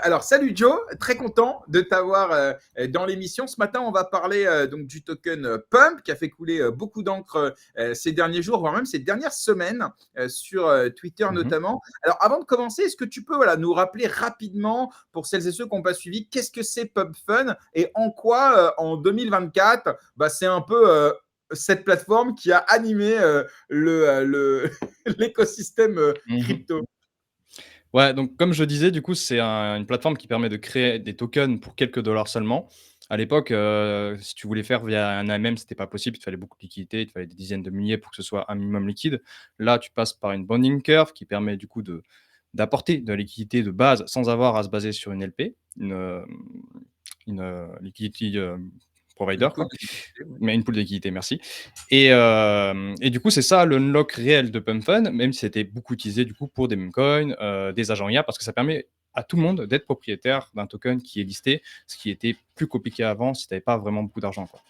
Alors, salut Joe, très content de t'avoir dans l'émission. Ce matin, on va parler donc du token Pump qui a fait couler beaucoup d'encre ces derniers jours, voire même ces dernières semaines sur Twitter Mhm. notamment. Alors, avant de commencer, est-ce que tu peux voilà, nous rappeler rapidement, pour celles et ceux qui n'ont pas suivi, qu'est-ce que c'est Pump Fun et en quoi, en 2024, c'est un peu cette plateforme qui a animé l'écosystème Mhm. crypto. Ouais, donc comme je disais, du coup, c'est une plateforme qui permet de créer des tokens pour quelques dollars seulement. À l'époque, si tu voulais faire via un AMM, c'était pas possible. Il te fallait beaucoup de liquidités, il te fallait des dizaines de milliers pour que ce soit un minimum liquide. Là, tu passes par une bonding curve qui permet du coup d'apporter de la liquidité de base sans avoir à se baser sur une LP, une liquidity provider, Une poule quoi. de liquidité, ouais. Mais une pool de liquidité, merci. Et du coup, c'est ça le unlock réel de Pump Fun, même si c'était beaucoup utilisé du coup pour des memecoins, des agents IA, parce que ça permet à tout le monde d'être propriétaire d'un token qui est listé, ce qui était plus compliqué avant si tu n'avais pas vraiment beaucoup d'argent, quoi.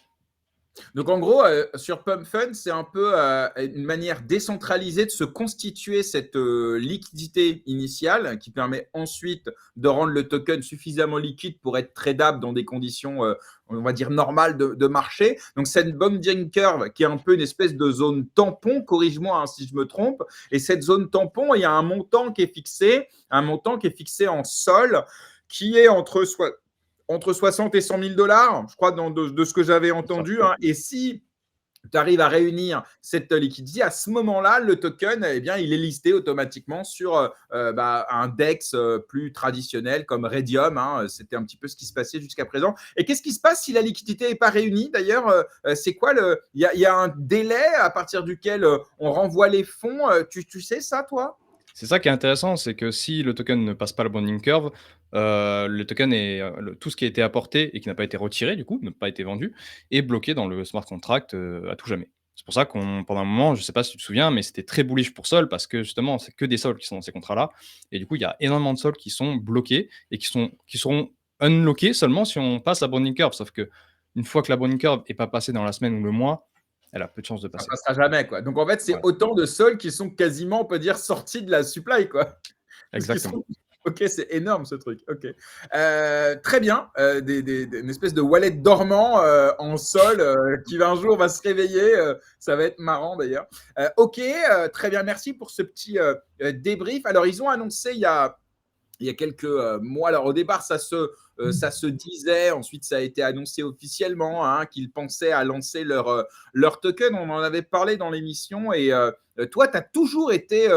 Donc en gros, sur Pump Fund, c'est un peu une manière décentralisée de se constituer cette liquidité initiale qui permet ensuite de rendre le token suffisamment liquide pour être tradable dans des conditions, on va dire, normales de marché. Donc c'est une bonding curve qui est un peu une espèce de zone tampon, corrige-moi hein, si je me trompe. Et cette zone tampon, il y a un montant qui est fixé, en sol, qui est entre 60 et 100 000 dollars, je crois, de ce que j'avais C'est ça. entendu. Hein. Et si tu arrives à réunir cette liquidité, à ce moment-là, le token, eh bien, il est listé automatiquement sur un DEX plus traditionnel comme Redium. Hein. C'était un petit peu ce qui se passait jusqu'à présent. Et qu'est-ce qui se passe si la liquidité n'est pas réunie d'ailleurs c'est quoi il y a un délai à partir duquel on renvoie les fonds. Tu sais ça, toi? C'est ça qui est intéressant, c'est que si le token ne passe pas la bonding curve, le token tout ce qui a été apporté et qui n'a pas été retiré, du coup, n'a pas été vendu, est bloqué dans le smart contract à tout jamais. C'est pour ça pendant un moment, je ne sais pas si tu te souviens, mais c'était très bullish pour Sol parce que justement, c'est que des sols qui sont dans ces contrats-là. Et du coup, il y a énormément de sols qui sont bloqués et qui seront unlockés seulement si on passe la bonding curve. Sauf que une fois que la bonding curve n'est pas passée dans la semaine ou le mois, elle a peu de chances de Ça passer. passera jamais, quoi. Donc en fait, c'est Ouais, autant de sols qui sont quasiment, on peut dire, sortis de la supply, quoi. Parce qu'ils exactement. sont. Ok, c'est énorme ce truc. Ok. Très bien. Une espèce de wallet dormant en sol qui un jour va se réveiller. Ça va être marrant d'ailleurs. Ok, très bien. Merci pour ce petit débrief. Alors, ils ont annoncé il y a quelques mois. Alors au départ, ça se disait, ensuite ça a été annoncé officiellement hein, qu'ils pensaient à lancer leur token. On en avait parlé dans l'émission et toi, tu as toujours été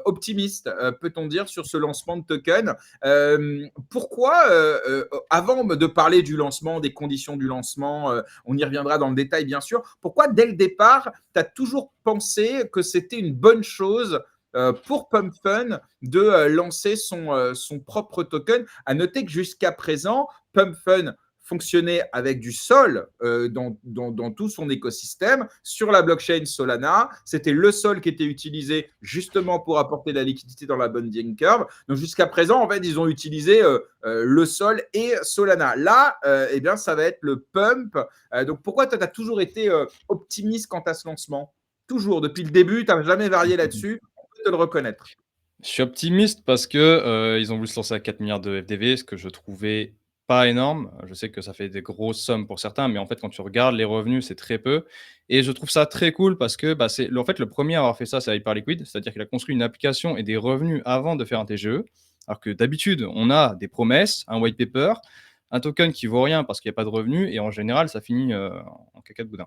optimiste, peut-on dire, sur ce lancement de token. Pourquoi, avant de parler du lancement, des conditions du lancement, on y reviendra dans le détail bien sûr, pourquoi dès le départ, tu as toujours pensé que c'était une bonne chose pour Pump Fun de lancer son propre token. À noter que jusqu'à présent, Pump Fun fonctionnait avec du Sol dans tout son écosystème sur la blockchain Solana. C'était le Sol qui était utilisé justement pour apporter de la liquidité dans la bonding curve. Donc jusqu'à présent, en fait, ils ont utilisé le Sol et Solana. Là, eh bien, ça va être le Pump. Donc pourquoi tu as toujours été optimiste quant à ce lancement? Toujours, depuis le début, tu n'as jamais varié là-dessus. On peut te le reconnaître. Je suis optimiste parce que, ils ont voulu se lancer à 4 milliards de FDV, ce que je trouvais pas énorme. Je sais que ça fait des grosses sommes pour certains, mais en fait, quand tu regardes les revenus, c'est très peu et je trouve ça très cool parce que, c'est en fait, le premier à avoir fait ça, c'est Hyperliquid. C'est-à-dire qu'il a construit une application et des revenus avant de faire un TGE. Alors que d'habitude, on a des promesses, un white paper, un token qui vaut rien parce qu'il y a pas de revenus et en général, ça finit, en caca de boudin.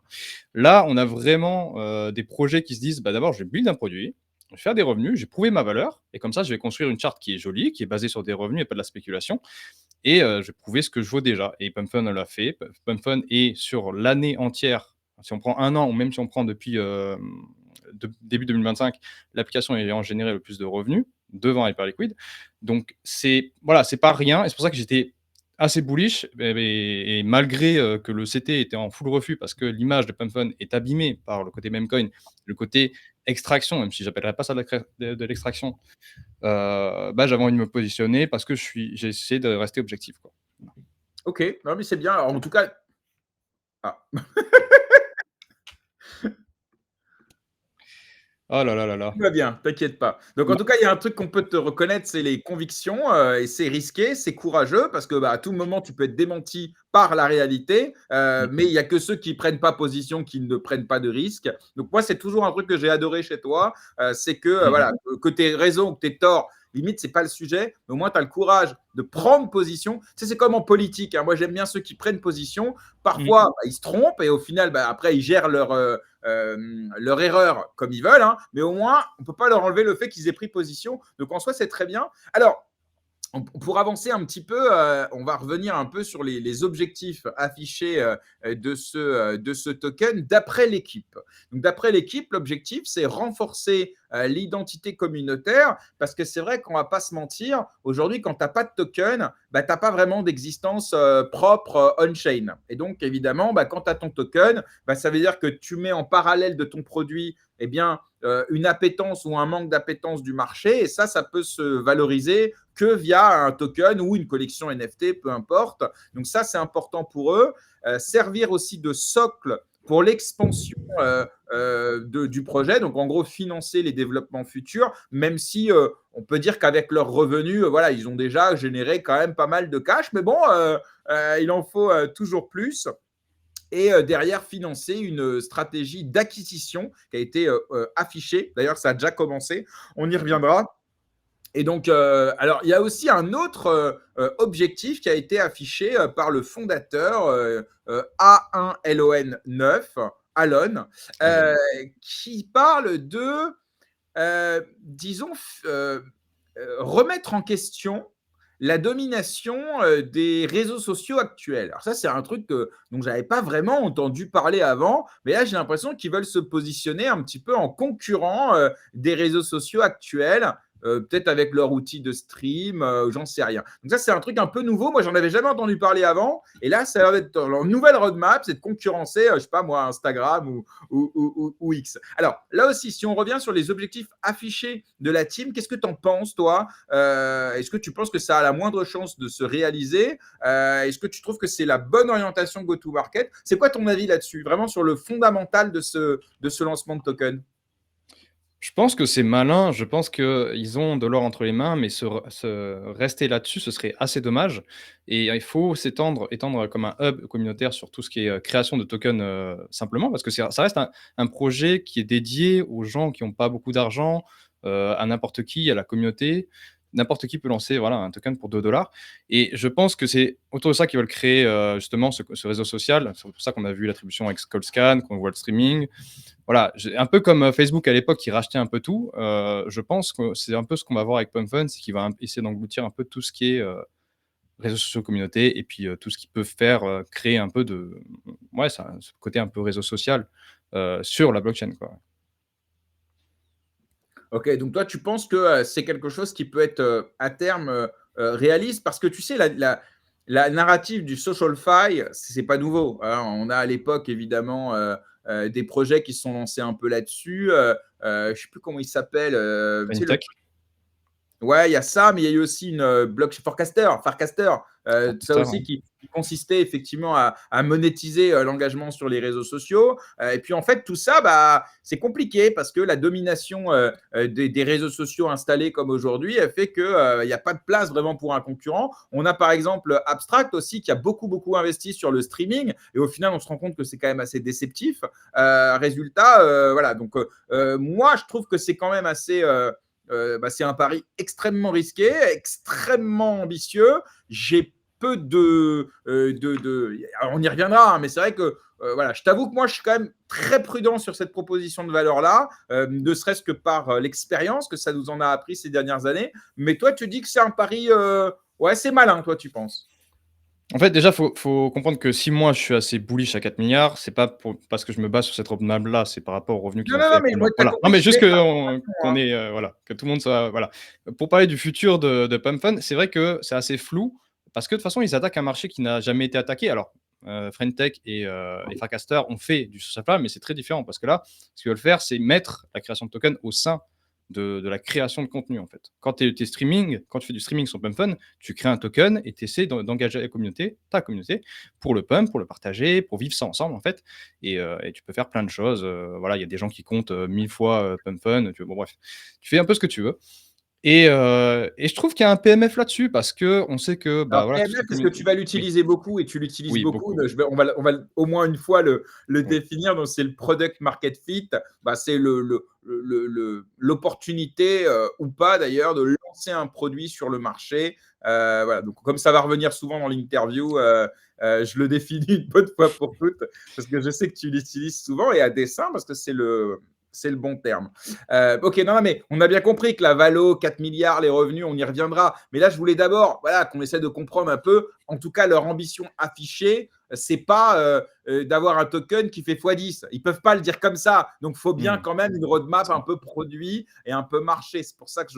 Là, on a vraiment, des projets qui se disent: «Bah, d'abord, je vais build un produit, je vais faire des revenus, j'ai prouvé ma valeur et comme ça, je vais construire une charte qui est jolie, qui est basée sur des revenus et pas de la spéculation et je vais prouver ce que je vaux déjà» et Pump Fun l'a fait. Pump Fun est sur l'année entière, si on prend un an ou même si on prend depuis, début 2025, l'application ayant généré le plus de revenus devant Hyperliquid. Donc voilà, c'est pas rien et c'est pour ça que j'étais assez bullish et malgré, que le CT était en full refus parce que l'image de Pump Fun est abîmée par le côté memecoin, le côté extraction, même si j'appellerais pas ça de l'extraction, j'avais envie de me positionner parce que j'ai essayé de rester objectif, quoi. Ok, non, mais c'est bien. Alors, en tout cas, ah. Oh là là là là. Tout va bien, t'inquiète pas. Donc en Non. tout cas, il y a un truc qu'on peut te reconnaître, c'est les convictions, et c'est risqué, c'est courageux parce que, bah, à tout moment, tu peux être démenti par la réalité, mais Mmh. il y a que ceux qui prennent pas position qui ne prennent pas de risques. Donc moi, c'est toujours un truc que j'ai adoré chez toi, c'est que, Mmh mh. voilà, que tu aies raison ou que tu aies tort, limite, c'est pas le sujet, mais au moins tu as le courage de prendre position. Tu sais, c'est comme en politique, hein. Moi, j'aime bien ceux qui prennent position. Mmh. Parfois, bah, ils se trompent et au final, bah, après, ils gèrent leur erreur comme ils veulent, hein, mais au moins, on ne peut pas leur enlever le fait qu'ils aient pris position. Donc en soi, c'est très bien. Alors, pour avancer un petit peu, on va revenir un peu sur les objectifs affichés de ce token d'après l'équipe. Donc, d'après l'équipe, l'objectif, c'est renforcer l'identité communautaire parce que c'est vrai qu'on ne va pas se mentir, aujourd'hui, quand tu n'as pas de token, bah, tu n'as pas vraiment d'existence propre on-chain. Et donc, évidemment, bah, quand tu as ton token, bah, ça veut dire que tu mets en parallèle de ton produit eh bien, une appétence ou un manque d'appétence du marché. Et ça peut se valoriser que via un token ou une collection NFT, peu importe. Donc ça, c'est important pour eux. Servir aussi de socle pour l'expansion du projet. Donc en gros, financer les développements futurs, même si on peut dire qu'avec leurs revenus, voilà, ils ont déjà généré quand même pas mal de cash. Mais bon, il en faut toujours plus et derrière financer une stratégie d'acquisition qui a été affichée. D'ailleurs, ça a déjà commencé. On y reviendra. Et donc, alors, il y a aussi un autre objectif qui a été affiché par le fondateur A1LON9, Alon, Alors, qui parle de, disons, remettre en question la domination des réseaux sociaux actuels. Alors ça, c'est un truc dont je n'avais pas vraiment entendu parler avant, mais là, j'ai l'impression qu'ils veulent se positionner un petit peu en concurrent des réseaux sociaux actuels, peut-être avec leur outil de stream, j'en sais rien. Donc ça, c'est un truc un peu nouveau. Moi, j'en avais jamais entendu parler avant. Et là, ça va être leur nouvelle roadmap, c'est de concurrencer, je sais pas moi, Instagram ou X. Alors là aussi, si on revient sur les objectifs affichés de la team, qu'est-ce que tu en penses, toi? Est-ce que tu penses que ça a la moindre chance de se réaliser? Est-ce que tu trouves que c'est la bonne orientation go-to-market? C'est quoi ton avis là-dessus, vraiment sur le fondamental de ce lancement de token? je pense que c'est malin, je pense qu'ils ont de l'or entre les mains, mais se rester là-dessus, ce serait assez dommage et il faut étendre comme un hub communautaire sur tout ce qui est, création de tokens, simplement parce que ça reste un projet qui est dédié aux gens qui ont pas beaucoup d'argent, à n'importe qui, à la communauté. N'importe qui peut lancer, voilà, un token pour 2 et je pense que c'est autour de ça qu'ils veulent créer, justement ce réseau social. C'est pour ça qu'on a vu l'attribution avec Skullscan, qu'on voit le streaming. Voilà, un peu comme Facebook à l'époque qui rachetait un peu tout, je pense que c'est un peu ce qu'on va voir avec PumpFun, c'est qu'il va essayer d'engloutir un peu tout ce qui est réseaux sociaux, communauté et puis tout ce qui peut faire créer un peu de. Ouais, ça, ce côté un peu réseau social sur la blockchain, quoi. Ok, donc toi, tu penses que c'est quelque chose qui peut être à terme réaliste parce que tu sais, la narrative du social fi, c'est pas nouveau, hein. On a à l'époque évidemment des projets qui se sont lancés un peu là-dessus. Je ne sais plus comment il s'appelle. Tu sais, le Fintech, Ouais, il y a ça, mais il y a eu aussi une blockchain Farcaster, ça Forcaster, aussi ouais. qui consistait effectivement à monétiser l'engagement sur les réseaux sociaux. Et puis en fait, tout ça, bah, c'est compliqué parce que la domination des réseaux sociaux installés comme aujourd'hui, elle fait qu'il n'y a pas de place vraiment pour un concurrent. On a par exemple Abstract aussi qui a beaucoup investi sur le streaming et au final, on se rend compte que c'est quand même assez déceptif. Résultat, voilà. Donc moi, je trouve que c'est quand même assez bah, c'est un pari extrêmement risqué, extrêmement ambitieux. J'ai peu Alors, on y reviendra, hein, mais c'est vrai que voilà, je t'avoue que moi, je suis quand même très prudent sur cette proposition de valeur-là, ne serait-ce que par l'expérience que ça nous en a appris ces dernières années. Mais toi, tu dis que c'est un pari, ouais, c'est malin, toi, tu penses. En fait, déjà, faut comprendre que si moi je suis assez bullish à 4 milliards, c'est pas parce que je me base sur cette roadmap-là, c'est par rapport aux revenus qu'ils Non, ont non, non, fait mais moi, pendant tu as voilà. Non, compris, mais je juste fais qu'on hein. ait, voilà, que tout le monde soit voilà. Pour parler du futur de PumpFun, c'est vrai que c'est assez flou parce que de toute façon, ils attaquent un marché qui n'a jamais été attaqué. Alors, Friendtech et Farcaster ont fait du social, mais c'est très différent parce que là, ce qu'ils veulent faire, c'est mettre la création de tokens au sein de la création de contenu, en fait. Quand tu fais du streaming sur PumpFun, tu crées un token et tu essaies d'engager ta communauté, pour le pump, pour le partager, pour vivre ça ensemble, en fait. Et tu peux faire plein de choses. Voilà, il y a des gens qui comptent 1000 fois PumpFun. Bon, bref, tu fais un peu ce que tu veux. Et je trouve qu'il y a un PMF là-dessus parce qu'on sait que, bah, Alors voilà, que ce PMF, soit est-ce que tu vas oui, l'utiliser beaucoup et tu l'utilises oui, beaucoup? beaucoup. On va au moins une fois le Oui. définir. Donc c'est le product market fit. Bah, c'est l'opportunité ou pas d'ailleurs de lancer un produit sur le marché. Voilà. Donc comme ça va revenir souvent dans l'interview, je le définis une bonne fois pour toutes parce que je sais que tu l'utilises souvent et à dessein parce que c'est le bon terme. Ok, non, mais on a bien compris que la valo, 4 milliards, les revenus, on y reviendra. Mais là, je voulais d'abord voilà, qu'on essaie de comprendre un peu, en tout cas, leur ambition affichée. C'est pas d'avoir un token qui fait x10. Ils peuvent pas le dire comme ça. Donc, il faut bien Mmh. quand même une roadmap C'est un ça. peu produit et un peu marché. C'est pour ça que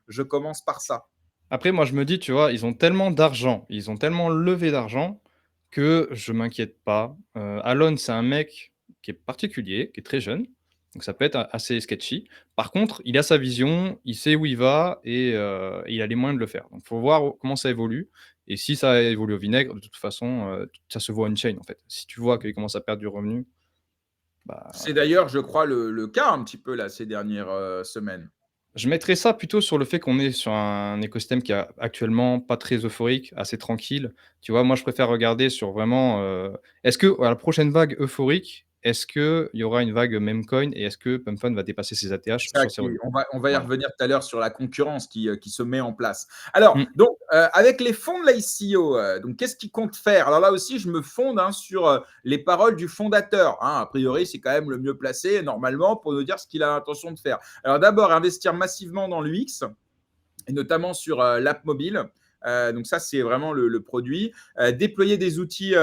je commence par ça. Après, moi, je me dis, tu vois, ils ont tellement d'argent, ils ont tellement levé d'argent que je m'inquiète pas. Alon, c'est un mec qui est particulier, qui est très jeune, donc ça peut être assez sketchy. Par contre, il a sa vision, il sait où il va et il a les moyens de le faire. Donc, faut voir comment ça évolue et si ça évolue au vinaigre, de toute façon, ça se voit on-chain, en fait. Si tu vois qu'il commence à perdre du revenu, C'est bah, d'ailleurs, je crois, le cas un petit peu là, ces dernières semaines. je mettrais ça plutôt sur le fait qu'on est sur un écosystème qui est actuellement pas très euphorique, assez tranquille. Tu vois? Moi, je préfère regarder sur vraiment, est-ce que à la prochaine vague euphorique, est-ce qu'il y aura une vague meme coin et est-ce que Pump va dépasser ses ATH C'est ça sur ses revenus? on va y Voilà. revenir tout à l'heure sur la concurrence qui se met en place. Alors, Mmh. donc, avec les fonds de l'ICO, donc qu'est-ce qu'ils comptent faire? Alors là aussi, je me fonde hein, sur les paroles du fondateur. Hein. A priori, c'est quand même le mieux placé, normalement, pour nous dire ce qu'il a l'intention de faire. Alors d'abord, investir massivement dans l'UX, et notamment sur l'app mobile. Donc ça, c'est vraiment le produit. Déployer des outils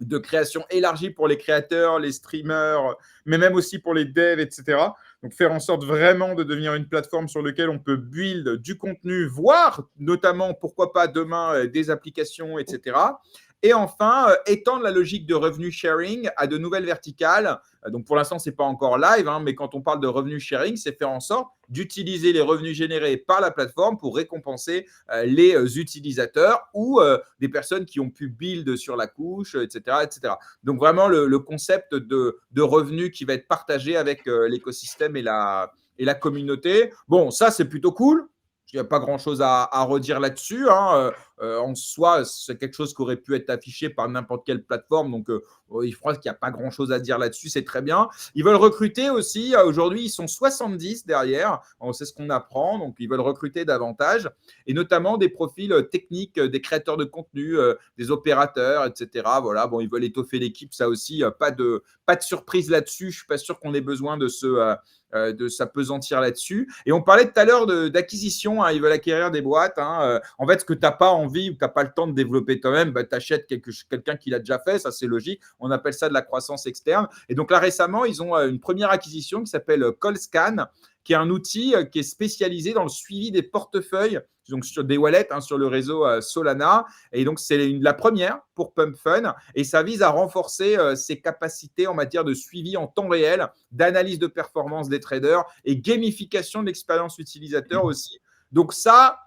de création élargie pour les créateurs, les streamers, mais même aussi pour les devs, etc. Donc faire en sorte vraiment de devenir une plateforme sur laquelle on peut build du contenu, voire notamment, pourquoi pas demain, des applications, etc. Et enfin, étendre la logique de revenu sharing à de nouvelles verticales. Donc pour l'instant, ce n'est pas encore live, hein, mais quand on parle de revenu sharing, c'est faire en sorte d'utiliser les revenus générés par la plateforme pour récompenser les utilisateurs ou des personnes qui ont pu build sur la couche, etc. etc. Donc vraiment le concept de revenu qui va être partagé avec l'écosystème et la communauté. Bon, ça c'est plutôt cool. Il n'y a pas grand-chose à redire là-dessus. Hein. En soi, c'est quelque chose qui aurait pu être affiché par n'importe quelle plateforme. Donc, je crois qu'il n'y a pas grand-chose à dire là-dessus. C'est très bien. Ils veulent recruter aussi. Aujourd'hui, ils sont 70 derrière. C'est ce qu'on apprend. Donc, ils veulent recruter davantage. Et notamment des profils techniques, des créateurs de contenu, des opérateurs, etc. Voilà. Bon, ils veulent étoffer l'équipe. Ça aussi, pas de surprise là-dessus. Je ne suis pas sûr qu'on ait besoin de s'apesantir là-dessus. Et on parlait tout à l'heure d'acquisition, hein, ils veulent acquérir des boîtes. Hein, en fait, ce que tu n'as pas envie ou que tu n'as pas le temps de développer toi-même, bah, tu achètes quelqu'un qui l'a déjà fait, ça c'est logique. On appelle ça de la croissance externe. Et donc là, récemment, ils ont une première acquisition qui s'appelle CallScan, qui est un outil qui est spécialisé dans le suivi des portefeuilles, donc sur des wallets, hein, sur le réseau Solana. Et donc, c'est la première pour PumpFun et ça vise à renforcer ses capacités en matière de suivi en temps réel, d'analyse de performance des traders et gamification de l'expérience utilisateur aussi. Donc ça,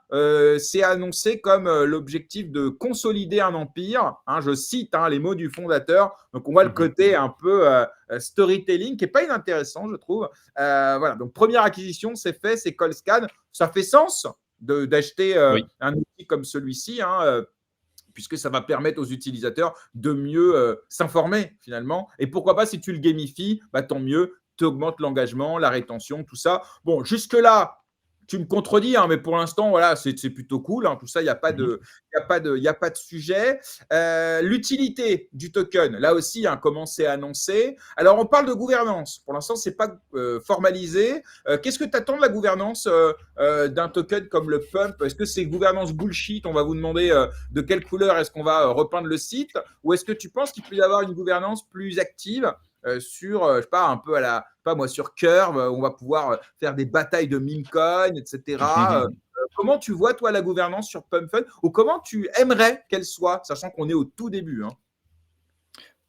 c'est annoncé comme l'objectif de consolider un empire. Hein, je cite hein, les mots du fondateur. Donc on voit le côté un peu storytelling qui n'est pas inintéressant, je trouve. Voilà, donc première acquisition, c'est fait, c'est CallScan. Ça fait sens d'acheter Oui. un outil comme celui-ci. Hein, puisque ça va permettre aux utilisateurs de mieux s'informer finalement. Et pourquoi pas, si tu le gamifies, bah, tant mieux, tu augmentes l'engagement, la rétention, tout ça. Bon, jusque-là, tu me contredis, hein, mais pour l'instant, voilà, c'est plutôt cool. Hein, tout ça, il n'y a, pas Mmh. de, y a pas de sujet. L'utilité du token, là aussi, hein, comment c'est annoncé. Alors, on parle de gouvernance. Pour l'instant, ce n'est pas formalisé. Qu'est-ce que tu attends de la gouvernance d'un token comme le Pump? Est-ce que c'est gouvernance bullshit? On va vous demander de quelle couleur est-ce qu'on va repeindre le site? Ou est-ce que tu penses qu'il peut y avoir une gouvernance plus active sur, je sais pas, un peu à la, pas moi, sur Curve, on va pouvoir faire des batailles de meme coins, etc. Comment tu vois, toi, la gouvernance sur PumpFun ou comment tu aimerais qu'elle soit, sachant qu'on est au tout début hein?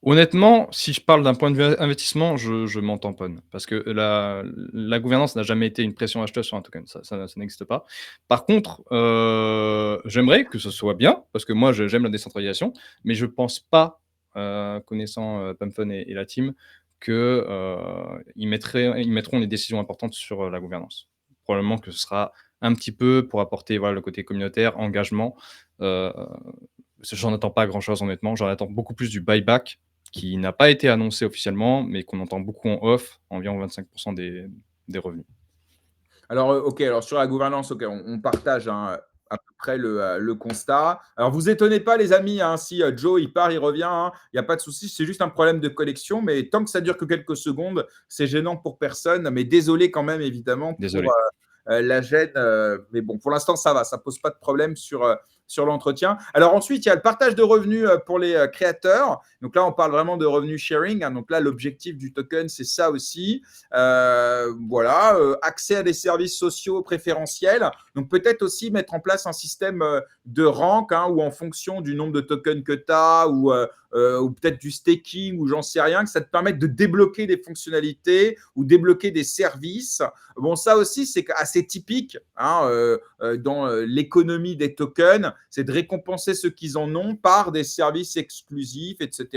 Honnêtement, si je parle d'un point de vue investissement, je m'en tamponne parce que la gouvernance n'a jamais été une pression acheteuse sur un token, ça n'existe pas. Par contre, j'aimerais que ce soit bien parce que moi j'aime la décentralisation, mais je pense pas, connaissant, Pumpfun et la team que, ils mettront les décisions importantes sur, la gouvernance. Probablement que ce sera un petit peu pour apporter, voilà, le côté communautaire, engagement, heu, j'en attends pas grand chose honnêtement, j'en attends beaucoup plus du buyback qui n'a pas été annoncé officiellement, mais qu'on entend beaucoup en off, environ 25 des revenus. Alors, OK, alors sur la gouvernance, OK, on partage, hein, à peu près le constat. Alors vous étonnez pas les amis, hein, si, Joe il part, il revient, hein, il y a pas de souci, c'est juste un problème de connexion, mais tant que ça dure que quelques secondes, c'est gênant pour personne. Mais désolé quand même évidemment pour, Désolé. la gêne, mais bon, pour l'instant ça va, ça pose pas de problème sur l'entretien. Alors ensuite, il y a le partage de revenus, pour les, créateurs. Donc là, on parle vraiment de revenus sharing, hein. Donc là, l'objectif du token, c'est ça aussi. Voilà, accès à des services sociaux préférentiels. Donc peut-être aussi mettre en place un système de rank, hein, où en fonction du nombre de tokens que tu as ou peut-être du staking ou j'en sais rien, que ça te permette de débloquer des fonctionnalités ou débloquer des services. Bon, ça aussi, c'est assez typique, hein, dans l'économie des tokens, c'est de récompenser ceux qui en ont par des services exclusifs, etc.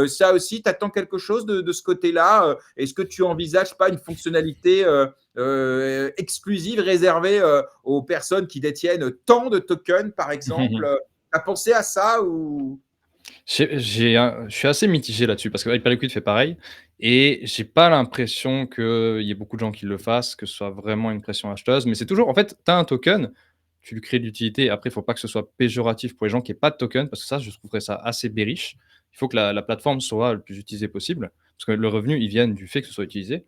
Ça aussi, tu attends quelque chose de ce côté-là. Est-ce que tu envisages pas une fonctionnalité exclusive réservée aux personnes qui détiennent tant de tokens, par exemple? Tu as pensé à ça ou... Je suis assez mitigé là-dessus parce que Hyperliquid fait pareil et j'ai pas l'impression qu'il y ait beaucoup de gens qui le fassent, que ce soit vraiment une pression acheteuse. Mais c'est toujours, en fait, tu as un token, tu lui crées de l'utilité. Après, il faut pas que ce soit péjoratif pour les gens qui n'aient pas de token parce que ça, je trouverais ça assez bearish. Il faut que la plateforme soit le plus utilisée possible parce que le revenu, il vient du fait que ce soit utilisé,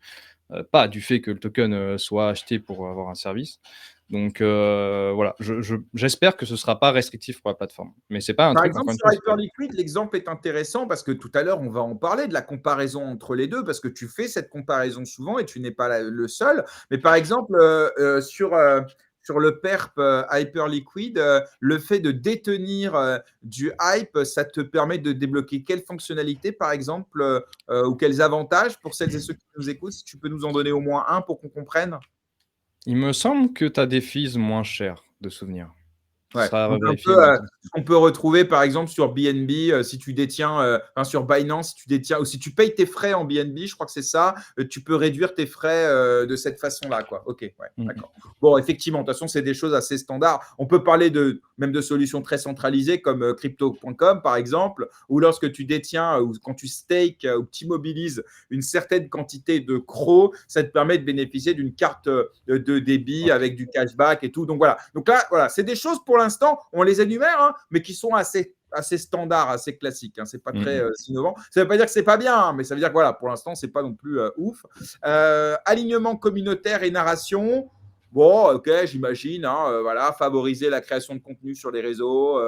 pas du fait que le token soit acheté pour avoir un service. Donc voilà, j'espère que ce sera pas restrictif pour la plateforme. Mais c'est pas un Par truc, exemple, encore une sur fois, Hyperliquid, l'exemple est intéressant parce que tout à l'heure, on va en parler de la comparaison entre les deux parce que tu fais cette comparaison souvent et tu n'es pas le seul. Mais par exemple, sur le perp Hyperliquid, le fait de détenir du hype, ça te permet de débloquer quelles fonctionnalités, par exemple, ou quels avantages pour celles et ceux qui nous écoutent? Si tu peux nous en donner au moins un pour qu'on comprenne. il me semble que tu as des fees moins chers, de souvenir. Ce Ouais, sera à donc un revérifier, peu, mais il me semble que ce qu'on peut retrouver par exemple sur BNB, si tu détiens, enfin sur Binance, si tu détiens ou si tu payes tes frais en BNB, je crois que c'est ça, tu peux réduire tes frais, de cette façon-là, quoi. OK, ouais, mmh mh. d'accord. Bon, effectivement, de toute façon, c'est des choses assez standards. On peut parler de même de solutions très centralisées comme, crypto.com par exemple, où lorsque tu détiens, ou quand tu stakes, ou tu immobilises une certaine quantité de CRO, ça te permet de bénéficier d'une carte, de débit OK. avec du cashback et tout. Donc voilà. Donc là, voilà, c'est des choses pour l'instant, on les énumère, hein, mais qui sont assez standards, assez classiques. Hein, c'est pas Mmh très mh. innovant. Ça veut pas dire que c'est pas bien, hein, mais ça veut dire que voilà, pour l'instant, c'est pas non plus ouf. Alignement communautaire et narration. Bon, ok, j'imagine, hein, voilà, favoriser la création de contenu sur les réseaux,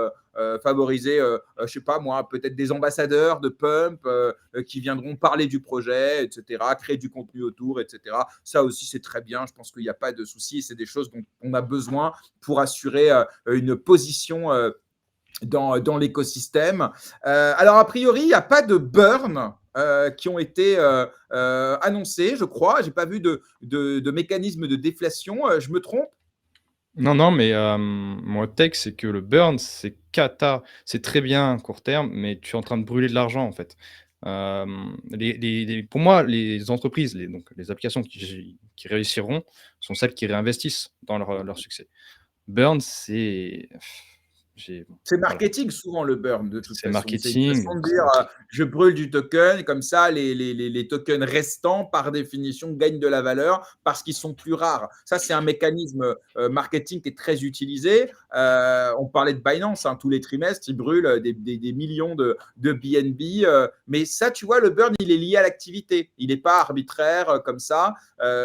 favoriser, je sais pas moi, peut-être des ambassadeurs de Pump qui viendront parler du projet, etc., créer du contenu autour, etc. Ça aussi, c'est très bien. Je pense qu'il n'y a pas de souci. C'est des choses dont on a besoin pour assurer une position dans l'écosystème. Alors, a priori, il n'y a pas de burn qui ont été annoncés, je crois. Je n'ai pas vu de mécanisme de déflation. Je me trompe? Non, non, mais mon hot take, c'est que le burn, c'est cata. C'est très bien à court terme, mais tu es en train de brûler de l'argent, en fait. Les pour moi, les entreprises, donc les applications qui réussiront sont celles qui réinvestissent dans leur succès. Burn, c'est j'ai C'est voilà, marketing souvent le burn de toute c'est façon. C'est une marketing, façon de donc dire OK. je brûle du token, comme ça les tokens restants par définition gagnent de la valeur parce qu'ils sont plus rares. Ça c'est un mécanisme marketing qui est très utilisé. On parlait de Binance, hein, tous les trimestres ils brûlent des millions de BNB. Mais ça tu vois le burn il est lié à l'activité. Il n'est pas arbitraire comme ça.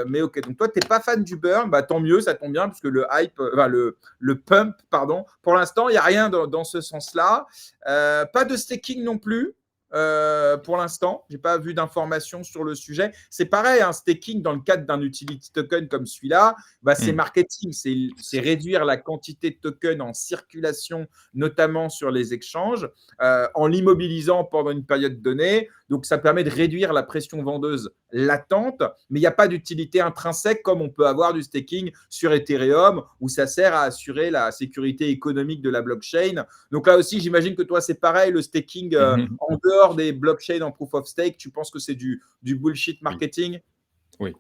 Mais ok, donc toi tu n'es pas fan du burn, bah, tant mieux, ça tombe bien puisque le hype, enfin, le pump, pardon. Pour l'instant, il n'y a rien dans ce sens-là. Pas de staking non plus. pour l'instant. J'ai pas vu d'informations sur le sujet. C'est pareil, un staking dans le cadre d'un utility token comme celui-là, bah, c'est marketing, c'est réduire la quantité de tokens en circulation, notamment sur les échanges, en l'immobilisant pendant une période donnée. Donc, ça permet de réduire la pression vendeuse latente, mais il n'y a pas d'utilité intrinsèque comme on peut avoir du staking sur Ethereum, où ça sert à assurer la sécurité économique de la blockchain. Donc là aussi, j'imagine que toi, c'est pareil, le staking en dehors des blockchains en proof of stake, tu penses que c'est du bullshit marketing? Oui.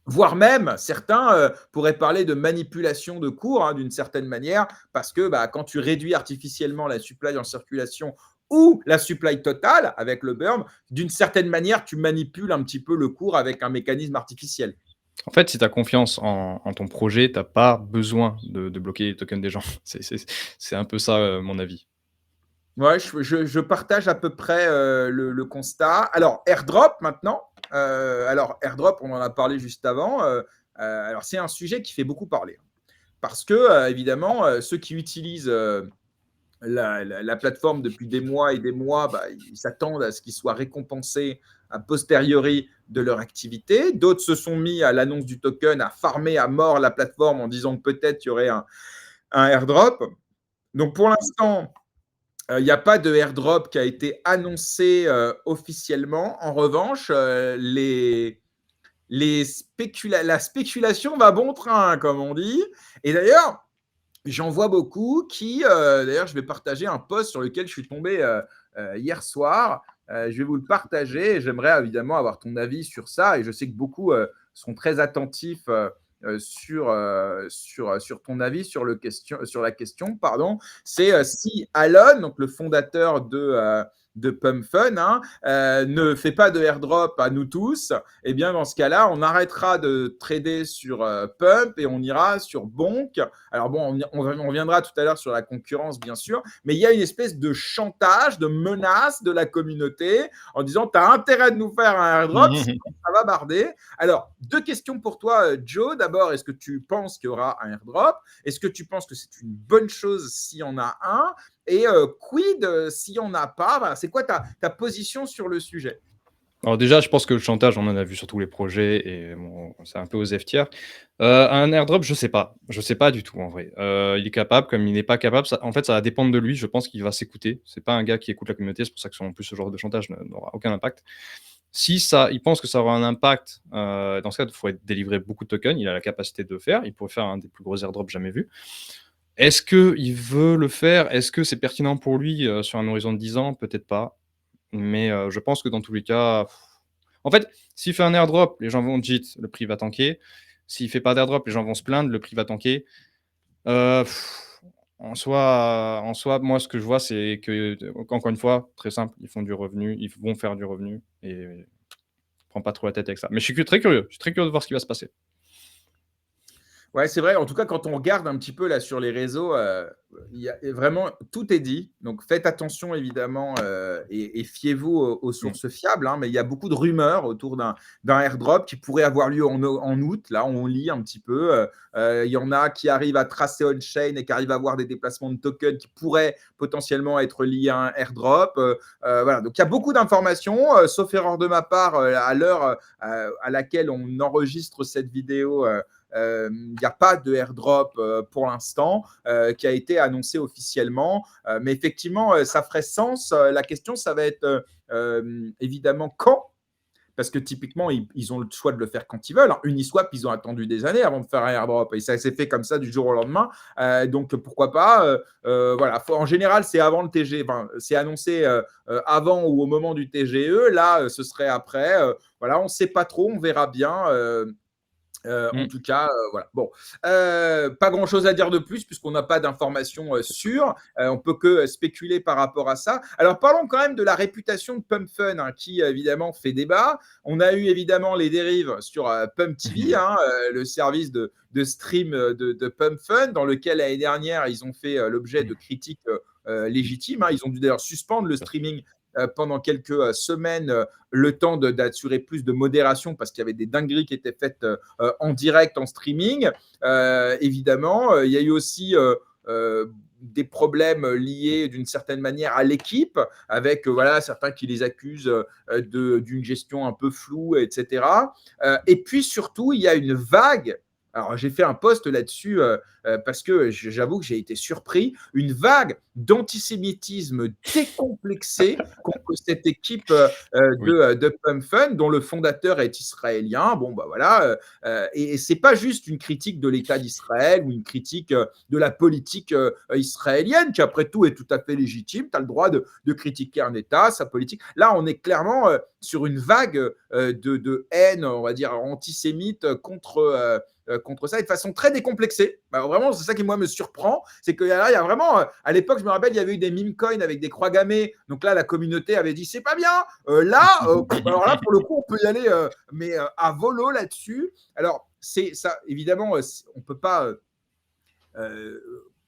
Voire même, certains pourraient parler de manipulation de cours d'une certaine manière, parce que quand tu réduis artificiellement la supply en circulation ou la supply totale avec le burn, d'une certaine manière, tu manipules un petit peu le cours avec un mécanisme artificiel. En fait, si tu as confiance en ton projet, tu as pas besoin de bloquer les tokens des gens. C'est un peu ça, mon avis. Ouais, je partage à peu près le constat. Alors, airdrop maintenant. Alors, airdrop, on en a parlé juste avant. Alors, c'est un sujet qui fait beaucoup parler. Parce que, évidemment, ceux qui utilisent la plateforme depuis des mois et des mois, ils s'attendent à ce qu'ils soient récompensés a posteriori de leur activité. D'autres se sont mis à l'annonce du token à farmer à mort la plateforme en disant que peut-être il y aurait un airdrop. Donc, pour l'instant, il n'y a pas de airdrop qui a été annoncé officiellement. En revanche, la spéculation va bon train, comme on dit. Et d'ailleurs, j'en vois beaucoup qui, d'ailleurs, je vais partager un post sur lequel je suis tombé hier soir. Je vais vous le partager. J'aimerais évidemment avoir ton avis sur ça. Et je sais que beaucoup sont très attentifs sur ton avis sur la question. Pardon. C'est si Alon, donc le fondateur de Pump Fun, ne fait pas de airdrop à nous tous, et bien dans ce cas-là, on arrêtera de trader sur Pump et on ira sur Bonk. Alors bon, on reviendra tout à l'heure sur la concurrence, bien sûr, mais il y a une espèce de chantage, de menace de la communauté en disant tu as intérêt de nous faire un airdrop, sinon ça va barder. Alors, deux questions pour toi, Joe. D'abord, est-ce que tu penses qu'il y aura un airdrop? Est-ce que tu penses que c'est une bonne chose s'il y en a un? Et quid s'il n'y en a pas? Voilà, c'est quoi ta position sur le sujet? Alors déjà, je pense que le chantage, on en a vu sur tous les projets et bon, c'est un peu aux F tiers. Un airdrop, je sais pas. Je sais pas du tout en vrai. Il est capable comme il n'est pas capable, ça en fait, ça va dépendre de lui. Je pense qu'il va s'écouter. C'est pas un gars qui écoute la communauté, c'est pour ça que, selon plus, ce genre de chantage n'aura aucun impact. Si il pense que ça aura un impact, dans ce cas, il faudrait délivrer beaucoup de tokens. Il a la capacité de le faire. Il pourrait faire un des plus gros airdrops jamais vus. Est-ce qu'il veut le faire? Est-ce que c'est pertinent pour lui, sur un horizon de 10 ans? Peut-être pas. Mais je pense que dans tous les cas, en fait, s'il fait un airdrop, les gens vont JIT, le prix va tanker. S'il fait pas d'airdrop, les gens vont se plaindre, le prix va tanker. En soi, moi, ce que je vois, c'est que, encore une fois, très simple, ils font du revenu, ils vont faire du revenu et prends pas trop la tête avec ça. Mais je suis très curieux. Je suis très curieux de voir ce qui va se passer. Ouais, c'est vrai. En tout cas, quand on regarde un petit peu là sur les réseaux, vraiment tout est dit. Donc faites attention évidemment et fiez-vous aux sources fiables. Mais il y a beaucoup de rumeurs autour d'un airdrop qui pourrait avoir lieu en août. Là, on lit un petit peu. Il y en a qui arrivent à tracer on-chain et qui arrivent à avoir des déplacements de tokens qui pourraient potentiellement être liés à un airdrop. Voilà. Donc il y a beaucoup d'informations, sauf erreur de ma part, à l'heure à laquelle on enregistre cette vidéo. Il n'y a pas de airdrop pour l'instant qui a été annoncé officiellement. Mais effectivement, ça ferait sens. La question, ça va être évidemment quand. Parce que typiquement, ils ont le choix de le faire quand ils veulent. Uniswap, ils ont attendu des années avant de faire un airdrop. Et ça s'est fait comme ça du jour au lendemain. Donc, pourquoi pas voilà. En général, c'est avant le TG. Enfin, c'est annoncé avant ou au moment du TGE. Là, ce serait après. Voilà, on ne sait pas trop. On verra bien. En tout cas, voilà. Bon, pas grand-chose à dire de plus puisqu'on n'a pas d'informations sûres. On peut que spéculer par rapport à ça. Alors, parlons quand même de la réputation de Pump Fun qui, évidemment, fait débat. On a eu, évidemment, les dérives sur Pump TV, le service de stream de Pump Fun, dans lequel, l'année dernière, ils ont fait l'objet de critiques légitimes. Ils ont dû d'ailleurs suspendre le streaming pendant quelques semaines, le temps d'assurer plus de modération parce qu'il y avait des dingueries qui étaient faites en direct, en streaming. Évidemment, il y a eu aussi des problèmes liés d'une certaine manière à l'équipe, avec voilà, certains qui les accusent d'une gestion un peu floue, etc. Et puis surtout, il y a une vague. Alors, j'ai fait un post là-dessus parce que j'avoue que j'ai été surpris. Une vague d'antisémitisme décomplexé contre cette équipe Oui. de Pump Fun, dont le fondateur est israélien. Bon, bah voilà. Et c'est pas juste une critique de l'État d'Israël ou une critique de la politique israélienne, qui après tout est tout à fait légitime. Tu as le droit de critiquer un État, sa politique. Là, on est clairement sur une vague de haine, on va dire, antisémite contre ça et de façon très décomplexée. Bah, vraiment, c'est ça qui, moi, me surprend. C'est qu'il y a vraiment, à l'époque, je me rappelle, il y avait eu des meme coins avec des croix gammées. Donc là, la communauté avait dit, c'est pas bien. Alors là, pour le coup, on peut y aller, mais à volo là-dessus. Alors, c'est ça, évidemment, on peut pas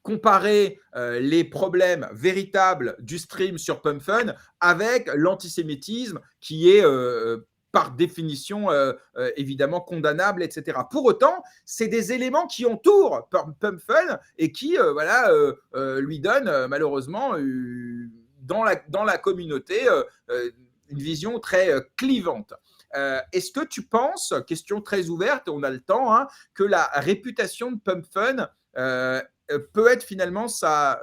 comparer les problèmes véritables du stream sur Pump Fun avec l'antisémitisme qui est par définition évidemment condamnable, etc. Pour autant, c'est des éléments qui entourent Pump Fun et qui lui donnent malheureusement dans la communauté une vision très clivante. Est-ce que tu penses, question très ouverte, on a le temps, hein, que la réputation de Pump Fun peut être finalement sa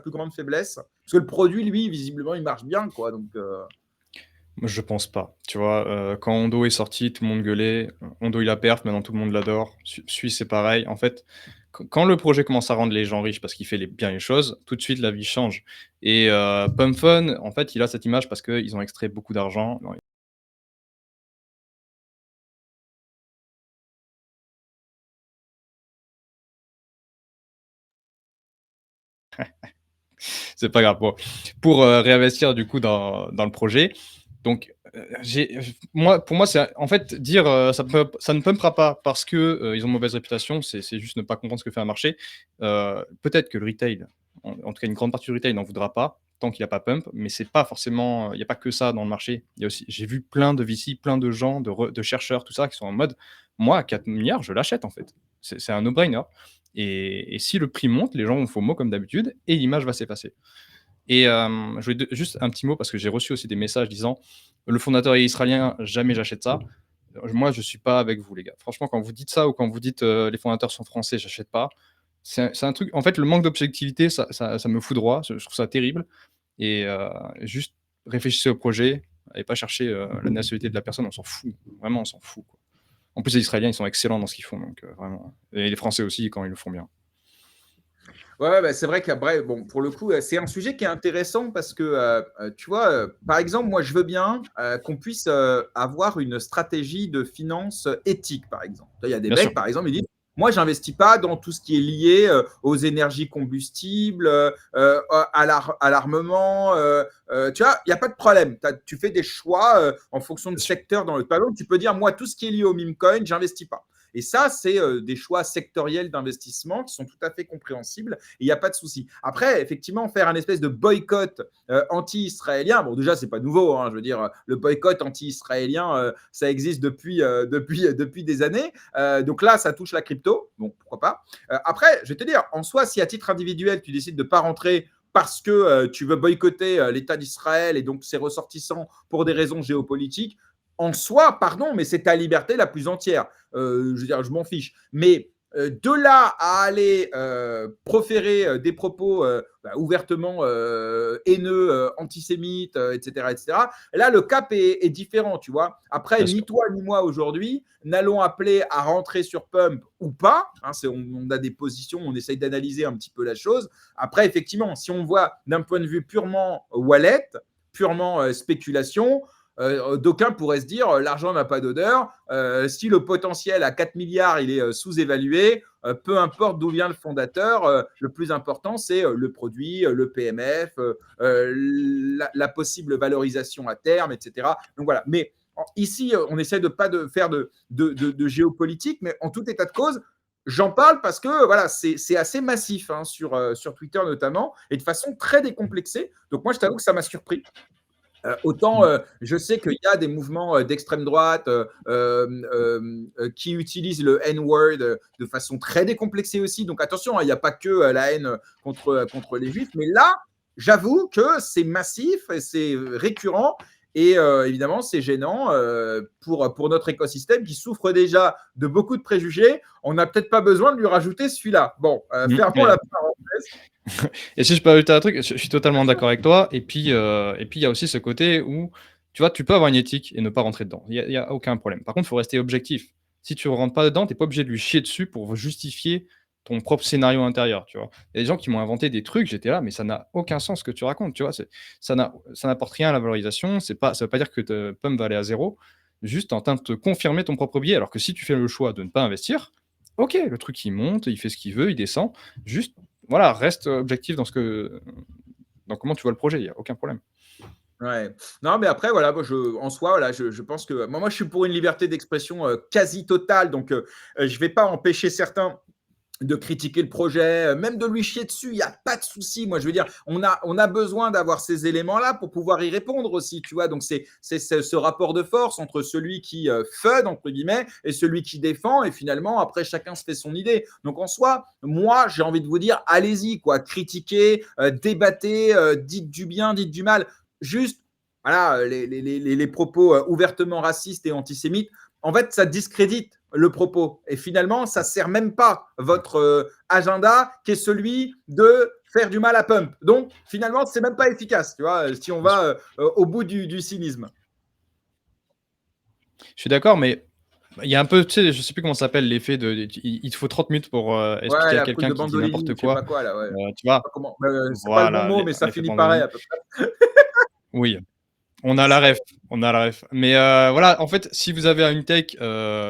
plus grande faiblesse? Parce que le produit, lui, visiblement, il marche bien, quoi. Donc, Moi, je pense pas. Tu vois, quand Hondo est sorti, tout le monde gueulait. Hondo, il a perf, maintenant tout le monde l'adore. Sui, c'est pareil. En fait, quand le projet commence à rendre les gens riches parce qu'il fait bien les choses, tout de suite, la vie change. Et Pump Fun, en fait, il a cette image parce qu'ils ont extrait beaucoup d'argent. Non, c'est pas grave. Bon. Pour réinvestir, du coup, dans le projet. Donc, pour moi, c'est en fait dire ça ne pumpera pas parce que ils ont mauvaise réputation, c'est juste ne pas comprendre ce que fait un marché. Peut-être que le retail, en tout cas une grande partie du retail n'en voudra pas tant qu'il n'y a pas pump, mais c'est pas forcément, il n'y a pas que ça dans le marché. Il y a aussi, j'ai vu plein de VC, plein de gens, de chercheurs, tout ça, qui sont en mode, moi à 4 milliards, je l'achète en fait. C'est un no-brainer. Et si le prix monte, les gens vont FOMO comme d'habitude et l'image va s'effacer. Et je voulais juste un petit mot parce que j'ai reçu aussi des messages disant le fondateur est israélien, jamais j'achète ça. Moi, je suis pas avec vous, les gars. Franchement, quand vous dites ça ou quand vous dites les fondateurs sont français, j'achète pas. C'est un truc. En fait, le manque d'objectivité, ça me foudroie. Je trouve ça terrible. Et juste réfléchissez au projet et pas chercher la nationalité de la personne. On s'en fout. Vraiment, on s'en fout, quoi. En plus, les Israéliens, ils sont excellents dans ce qu'ils font. Donc, vraiment. Et les Français aussi, quand ils le font bien. ouais, bah, c'est vrai qu'après, bon, pour le coup, c'est un sujet qui est intéressant parce que, tu vois, par exemple, moi, je veux bien qu'on puisse avoir une stratégie de finance éthique, par exemple. Il y a des Bien sûr. mecs, par exemple, ils disent, moi, j'investis pas dans tout ce qui est lié aux énergies combustibles, à l'armement. Tu vois, il n'y a pas de problème. Tu fais des choix en fonction de Bien sûr. secteur dans le tableau. Tu peux dire, moi, tout ce qui est lié au meme coin, j'investis pas. Et ça, c'est des choix sectoriels d'investissement qui sont tout à fait compréhensibles et il n'y a pas de souci. Après, effectivement, faire un espèce de boycott anti-israélien, bon, déjà, c'est pas nouveau, hein, je veux dire, le boycott anti-israélien, ça existe depuis des années. Donc là, ça touche la crypto, bon, pourquoi pas. Après, je vais te dire, en soi, si à titre individuel, tu décides de ne pas rentrer parce que tu veux boycotter l'État d'Israël et donc ses ressortissants pour des raisons géopolitiques, en soi, pardon, mais c'est ta liberté la plus entière. Je veux dire, je m'en fiche. Mais de là à aller proférer des propos ouvertement haineux, antisémites, etc., là, le cap est différent, tu vois. Après, Bien ni sûr. toi ni moi aujourd'hui, n'allons appeler à rentrer sur Pump ou pas. Hein, on a des positions, on essaye d'analyser un petit peu la chose. Après, effectivement, si on voit d'un point de vue purement wallet, purement spéculation, d'aucuns pourraient se dire l'argent n'a pas d'odeur. Si le potentiel à 4 milliards il est sous-évalué, peu importe d'où vient le fondateur, le plus important c'est le produit, le PMF, la possible valorisation à terme, etc. Donc voilà. Mais ici, on essaie de pas de faire de géopolitique, mais en tout état de cause, j'en parle parce que voilà, c'est assez massif hein, sur Twitter notamment et de façon très décomplexée. Donc moi, je t'avoue que ça m'a surpris. Autant, Mmh. je sais qu'il y a des mouvements, d'extrême droite, qui utilisent le N-word, de façon très décomplexée aussi. Donc attention, hein, il n'y a pas que, la haine, contre les juifs. Mais là, j'avoue que c'est massif et c'est, récurrent et évidemment, c'est gênant, pour notre écosystème qui souffre déjà de beaucoup de préjugés. On n'a peut-être pas besoin de lui rajouter celui-là. Bon, fermons Ouais. la parenthèse. Et si je peux ajouter un truc, je suis totalement d'accord avec toi. Et puis il y a aussi ce côté où, tu vois, tu peux avoir une éthique et ne pas rentrer dedans. Il y a aucun problème. Par contre, il faut rester objectif. Si tu rentres pas dedans, tu es pas obligé de lui chier dessus pour justifier ton propre scénario intérieur, tu vois? Il y a des gens qui m'ont inventé des trucs, j'étais là, mais ça n'a aucun sens ce que tu racontes, tu vois? Ça n'apporte rien à la valorisation, ça veut pas dire que te Pump va aller à zéro. Juste, tu en train de te confirmer ton propre biais, alors que si tu fais le choix de ne pas investir, OK, le truc il monte, il fait ce qu'il veut, il descend. Juste, voilà, reste objectif dans comment tu vois le projet, il y a aucun problème. Ouais. Non, mais après, voilà, moi, en soi, voilà, je pense que moi, je suis pour une liberté d'expression quasi totale. Donc, je vais pas empêcher certains de critiquer le projet, même de lui chier dessus, il n'y a pas de souci. Moi, je veux dire, on a besoin d'avoir ces éléments-là pour pouvoir y répondre aussi, tu vois. Donc, c'est ce rapport de force entre celui qui FUD, entre guillemets, et celui qui défend. Et finalement, après, chacun se fait son idée. Donc, en soi, moi, j'ai envie de vous dire, allez-y, quoi. Critiquez, débattez, dites du bien, dites du mal. Juste, voilà, les propos ouvertement racistes et antisémites, en fait, ça discrédite le propos. Et finalement, ça ne sert même pas votre agenda qui est celui de faire du mal à Pump. Donc, finalement, c'est même pas efficace, tu vois, si on Bien sûr. va au bout du cynisme. Je suis d'accord, mais il y a un peu, tu sais, je sais plus comment ça s'appelle, l'effet il te faut 30 minutes pour, Ouais, expliquer à la truc quelqu'un de qui dit Bandolini n'importe ou je sais quoi, pas quoi, là, ouais. tu vois? Pas comment, c'est pas le bon Voilà, mot, mais ça l'effet finit pareil Bandolini. à peu près. Oui. On a la ref, on a la ref. Mais voilà, en fait, si vous avez une take,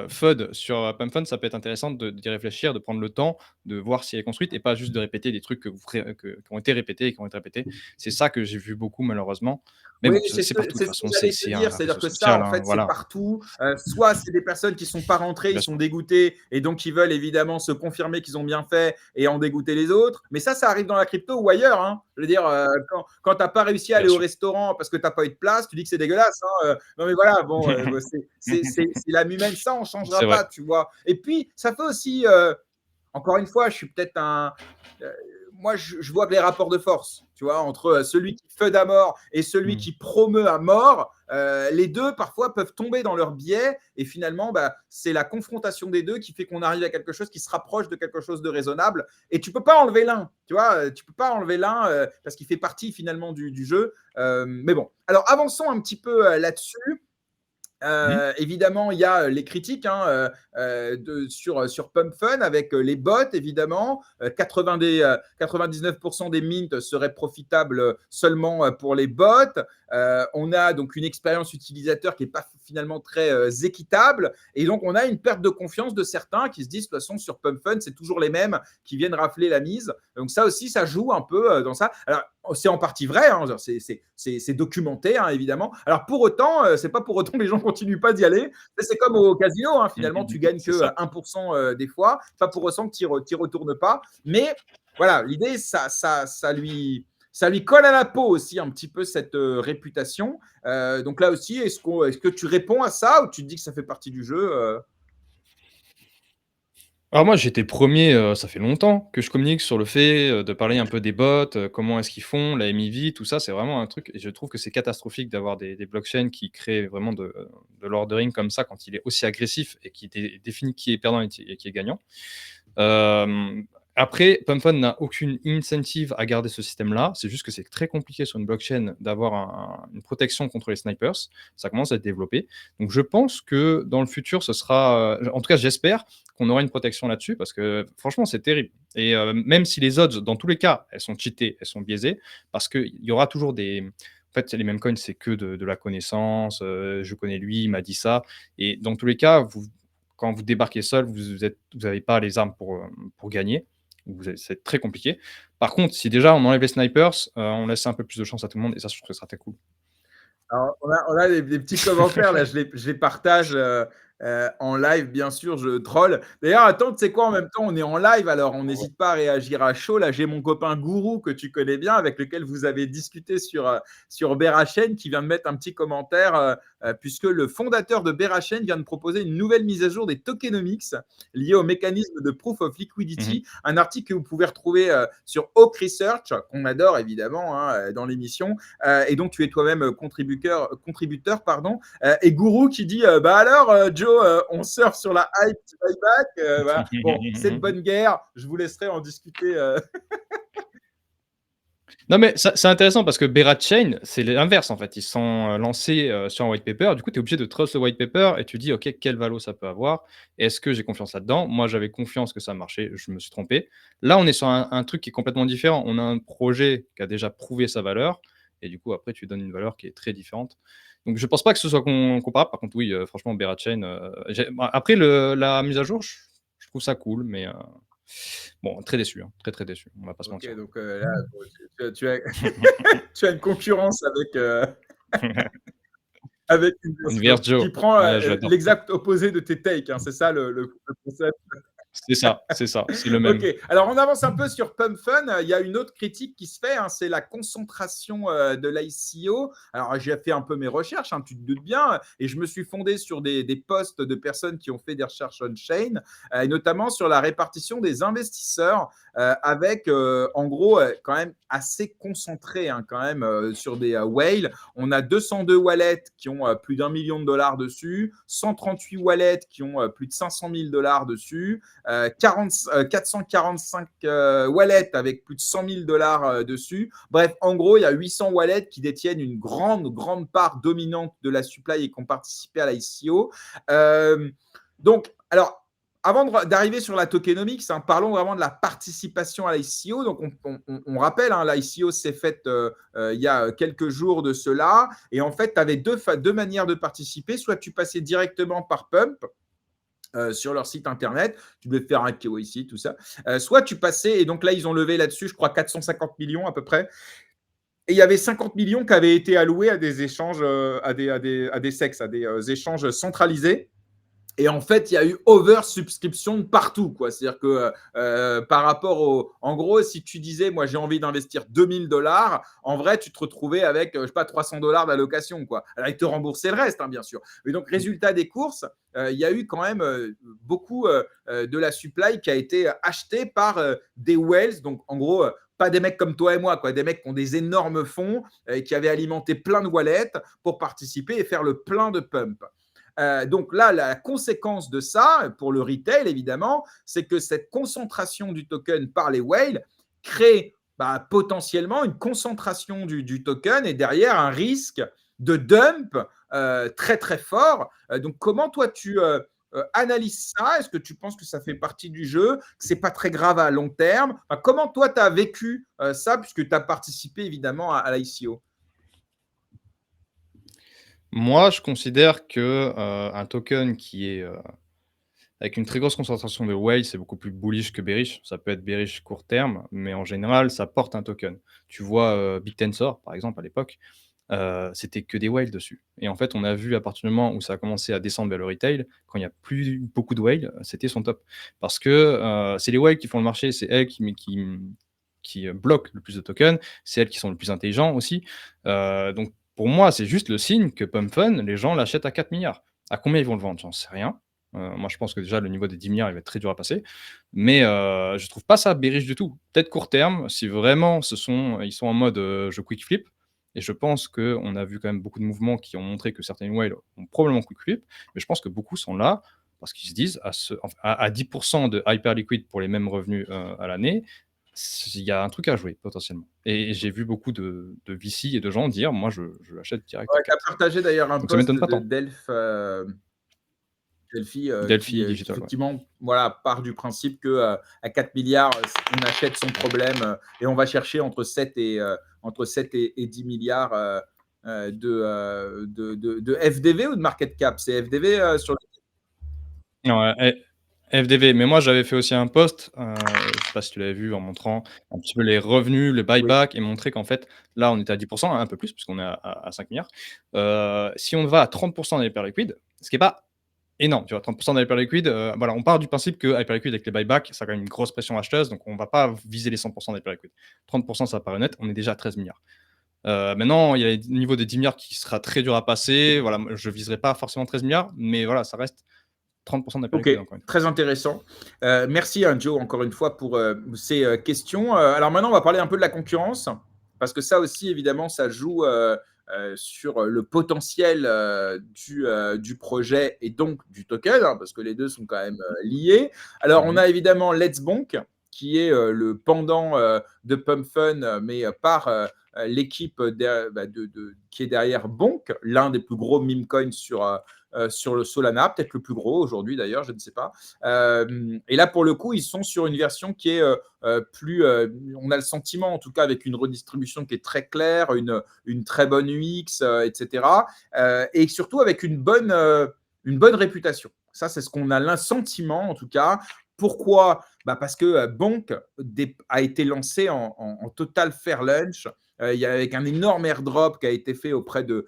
FUD sur, PumpFun, ça peut être intéressant d'y réfléchir, de prendre le temps, de voir si elle est construite et pas juste de répéter des trucs qui ont été répétés et qui ont été répétés. C'est ça que j'ai vu beaucoup malheureusement. Mais Oui, bon, c'est partout de toute c'est ce que façon, c'est j'allais te c'est dire. un C'est-à-dire réseau que ça, social, en hein, fait, c'est voilà. partout. Soit c'est des personnes qui sont pas rentrées, ils Bien sont sûr, dégoûtés et donc ils veulent évidemment se confirmer qu'ils ont bien fait et en dégoûter les autres. Mais ça arrive dans la crypto ou ailleurs, hein. Je veux dire, quand tu as pas réussi à bien aller au sûr. restaurant parce que tu as pas eu de place, tu dis que c'est dégueulasse, hein. Non mais voilà, bon, c'est l'âme humaine, ça on C'est changera vrai. pas, tu vois. Et puis ça fait aussi, encore une fois, je suis peut-être un. euh, Moi, je vois que les rapports de force, tu vois, entre celui qui feud à mort et celui Mmh. qui promeut à mort, les deux parfois peuvent tomber dans leur biais et finalement, bah, c'est la confrontation des deux qui fait qu'on arrive à quelque chose qui se rapproche de quelque chose de raisonnable. Et tu peux pas enlever l'un, tu vois, tu peux pas enlever l'un parce qu'il fait partie finalement du jeu. Mais bon, alors avançons un petit peu là-dessus. Mmh. Évidemment, il y a les critiques hein, sur Pump Fun avec les bots, évidemment. 99% des mints seraient profitables seulement pour les bots. On a donc une expérience utilisateur qui n'est pas finalement très équitable. Et donc, on a une perte de confiance de certains qui se disent, de toute façon, sur Pump Fun, c'est toujours les mêmes qui viennent rafler la mise. Donc, ça aussi, ça joue un peu dans ça. Alors, c'est en partie vrai, hein, c'est documenté, hein, évidemment. Alors pour autant, c'est pas pour autant que les gens continuent pas d'y aller. C'est comme au casino, hein, Mmh, finalement, mmh tu mh. gagnes C'est que ça. 1% des fois, pas pour autant que tu n'y retournes pas. Mais voilà, l'idée, ça lui colle à la peau aussi un petit peu cette réputation. Donc là aussi, est-ce que tu réponds à ça ou tu te dis que ça fait partie du jeu Alors moi, j'étais premier. Ça fait longtemps que je communique sur le fait, de parler un peu des bots, comment est-ce qu'ils font, la MEV, tout ça, c'est vraiment un truc et je trouve que c'est catastrophique d'avoir des blockchains qui créent vraiment de l'ordering comme ça quand il est aussi agressif et qui définit qui est perdant et qui est gagnant. Hem, Après, PumpFun n'a aucune incentive à garder ce système-là. C'est juste que c'est très compliqué sur une blockchain d'avoir une protection contre les snipers. Ça commence à être développé. Donc je pense que dans le futur, ce sera, en tout cas j'espère qu'on aura une protection là-dessus parce que franchement, c'est terrible et même si les odds, dans tous les cas, elles sont cheatées, elles sont biaisées parce qu'il y aura toujours en fait, les mêmes coins, c'est que de la connaissance, je connais lui, il m'a dit ça et dans tous les cas, quand vous débarquez seul, vous n'avez pas les armes pour gagner. C'est très compliqué. Par contre, si déjà on enlève les snipers, on laisse un peu plus de chance à tout le monde et ça, je trouve que ça serait très cool. Alors, on a des petits commentaires, là, je les partage. En live, bien sûr, je troll. D'ailleurs, attends, tu sais quoi? En même temps, on est en live, alors on n'hésite pas à réagir à chaud. Là, j'ai mon copain Gourou que tu connais bien, avec lequel vous avez discuté sur Berachen, qui vient de mettre un petit commentaire, puisque le fondateur de Berachen vient de proposer une nouvelle mise à jour des tokenomics liée au mécanisme de proof of Mmh. liquidity. Un article que vous pouvez retrouver sur Oak Research, qu'on adore évidemment hein, dans l'émission. Et donc, tu es toi-même contributeur pardon. Et Gourou qui dit bah alors, Joe, on surfe sur la hype du buyback. Voilà. Bon, c'est de bonne guerre. Je vous laisserai en discuter. Non, mais ça c'est intéressant parce que Berat Chain, c'est l'inverse en fait. Ils sont, lancés, sur un white paper. Du coup, tu es obligé de trust le white paper et tu dis: «OK, quelle valo ça peut avoir? Est-ce que j'ai confiance là-dedans?» Moi, j'avais confiance que ça marchait, je me suis trompé. Là, on est sur un truc qui est complètement différent. On a un projet qui a déjà prouvé sa valeur et du coup, après, tu donnes une valeur qui est très différente. Donc je pense pas que ce soit comparable. Par contre, oui, franchement, Berat Chain, bah, après la mise à jour, je trouve ça cool, mais bon, très déçu, hein, très, très déçu, on va pas se Ok, mentir. donc là, bon, tu as, tu as une concurrence avec une bien sûr, Inverse Joe. qui prend Ouais, j'adore. l'exact opposé de tes takes. Hein, c'est ça le concept. C'est ça, c'est le Ok, même. alors on avance un peu sur Pump Fun. Il y a une autre critique qui se fait, hein, c'est la concentration de l'ICO. Alors j'ai fait un peu mes recherches, hein, tu te doutes bien, et je me suis fondé sur des posts de personnes qui ont fait des recherches on-chain, et notamment sur la répartition des investisseurs, avec en gros quand même assez concentré hein, quand même sur des whales. On a 202 wallets qui ont plus d'1 million de dollars dessus, 138 wallets qui ont plus de 500 000 dollars dessus, 445 wallets avec plus de 100 000 dollars dessus. Bref, en gros, il y a 800 wallets qui détiennent une grande part dominante de la supply et qui ont participé à l'ICO. Donc, alors, avant d'arriver sur la tokenomics, hein, parlons vraiment de la participation à l'ICO. Donc, on rappelle, hein, l'ICO s'est faite il y a quelques jours de cela. Et en fait, tu avais deux manières de participer. Soit tu passais directement par Pump, sur leur site internet, tu devais faire un KYC, tout ça. Soit tu passais, et donc là, ils ont levé là-dessus, je crois, 450 millions à peu près. Et il y avait 50 millions qui avaient été alloués à des échanges, à des sexes, à des échanges centralisés. Et en fait, il y a eu oversubscription de partout, quoi. C'est-à-dire que par rapport au, en gros, si tu disais, moi, j'ai envie d'investir 2000 dollars, en vrai, tu te retrouvais avec, je sais pas, 300 dollars d'allocation, quoi. Alors, ils te remboursaient le reste, hein, bien sûr. Et donc, résultat des courses, il y a eu quand même beaucoup de la supply qui a été achetée par des whales. Donc, en gros, pas des mecs comme toi et moi, quoi, des mecs qui ont des énormes fonds et qui avaient alimenté plein de wallets pour participer et faire le plein de pump. Donc là, la conséquence de ça, pour le retail évidemment, c'est que cette concentration du token par les whales crée potentiellement une concentration du token et derrière un risque de dump très très fort. Donc comment toi tu analyses ça? Est-ce que tu penses que ça fait partie du jeu, que c'est pas très grave à long terme? Enfin, comment toi tu as vécu ça puisque tu as participé évidemment à l'ICO? Moi, je considère que, un token qui est, avec une très grosse concentration de whale, c'est beaucoup plus bullish que bearish. Ça peut être bearish court terme, mais en général, ça porte un token. Tu vois, Big Tensor, par exemple, à l'époque, c'était que des whales dessus et en fait, on a vu à partir du moment où ça a commencé à descendre vers le retail, quand il y a plus beaucoup de whales, c'était son top. Parce que, c'est les whales qui font le marché, c'est elles qui bloquent le plus de tokens, c'est elles qui sont le plus intelligents aussi. Donc pour moi, c'est juste le signe que Pump Fun, les gens l'achètent à 4 milliards. À combien ils vont le vendre? J'en sais rien. Moi, je pense que déjà le niveau des 10 milliards, il va être très dur à passer. Mais je trouve pas ça bearish du tout. Peut-être court terme, si vraiment ils sont en mode, je quick flip et je pense qu'on a vu quand même beaucoup de mouvements qui ont montré que certaines whales ont probablement quick flip, mais je pense que beaucoup sont là parce qu'ils se disent à 10 de hyper liquid pour les mêmes revenus, à l'année, il y a un truc à jouer potentiellement et j'ai vu beaucoup de VC et de gens dire: «Moi, je l'achète direct à Ouais, tu as 4». partagé d'ailleurs un Donc ça post m'étonne pas de tant. Delph. Delphi Delphi qui Digital, ouais. effectivement voilà, part du principe que à 4 milliards, on achète son problème et on va chercher entre 7 et 10 milliards de FDV ou de market cap. C'est FDV sur le. Ouais, FDV, mais moi j'avais fait aussi un post, je sais pas si tu l'avais vu en montrant un petit peu les revenus, le Oui. buyback et montrer qu'en fait, là on était à 10 un peu plus puisqu'on est à 5 000 000 si on va à 30 dans les paires liquides, ce qui est pas énorme, tu vois? 30% d'Hyperliquid, voilà, on part du principe que Hyperliquid avec les buybacks, ça a quand même une grosse pression acheteuse, donc on va pas viser les 100% d'Hyperliquid. 30%, ça paraît honnête, on est déjà à 13 milliards. Maintenant, il y a le niveau des 10 milliards qui sera très dur à passer. Voilà, je viserai pas forcément 13 milliards, mais voilà, ça reste 30% Ok, d'Hyperliquid, encore une fois. très intéressant. Merci hein, Joe, encore une fois, pour ces questions. Alors maintenant, on va parler un peu de la concurrence, parce que ça aussi, évidemment, ça joue sur le potentiel du projet et donc du token, hein, parce que les deux sont quand même liés. Alors, on a évidemment Let's Bonk, qui est le pendant de Pump Fun, mais par l'équipe qui est derrière Bonk, l'un des plus gros meme coins sur le Solana, peut-être le plus gros aujourd'hui d'ailleurs, je ne sais pas. Et là, pour le coup, ils sont sur une version qui est plus. On a le sentiment, en tout cas, avec une redistribution qui est très claire, une très bonne UX, etc. Et surtout avec une bonne réputation. Ça, c'est ce qu'on a l'insentiment, en tout cas. Pourquoi parce que Bonk a été lancé en total fair lunch. Il y a avec un énorme airdrop qui a été fait auprès de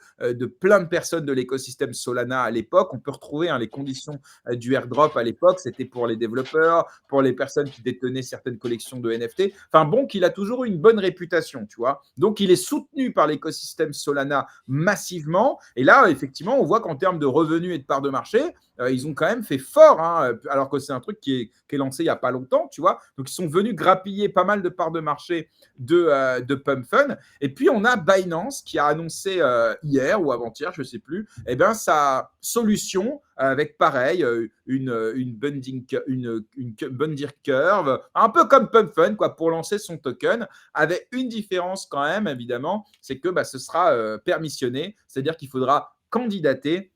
plein de personnes de l'écosystème Solana à l'époque. On peut retrouver les conditions du airdrop à l'époque. C'était pour les développeurs, pour les personnes qui détenaient certaines collections de NFT. Enfin, Bonk, il a toujours eu une bonne réputation, tu vois. Donc, il est soutenu par l'écosystème Solana massivement. Et là, effectivement, on voit qu'en termes de revenus et de parts de marché, ils ont quand même fait fort, hein, alors que c'est un truc qui est lancé il n'y a pas longtemps, tu vois. Donc, ils sont venus grappiller pas mal de parts de marché de Pump Fun. Et puis, on a Binance qui a annoncé hier ou avant-hier, je ne sais plus, sa solution avec pareil, une bunding curve, un peu comme Pump Fun, quoi, pour lancer son token, avec une différence quand même, évidemment, c'est que ce sera permissionné, c'est-à-dire qu'il faudra candidater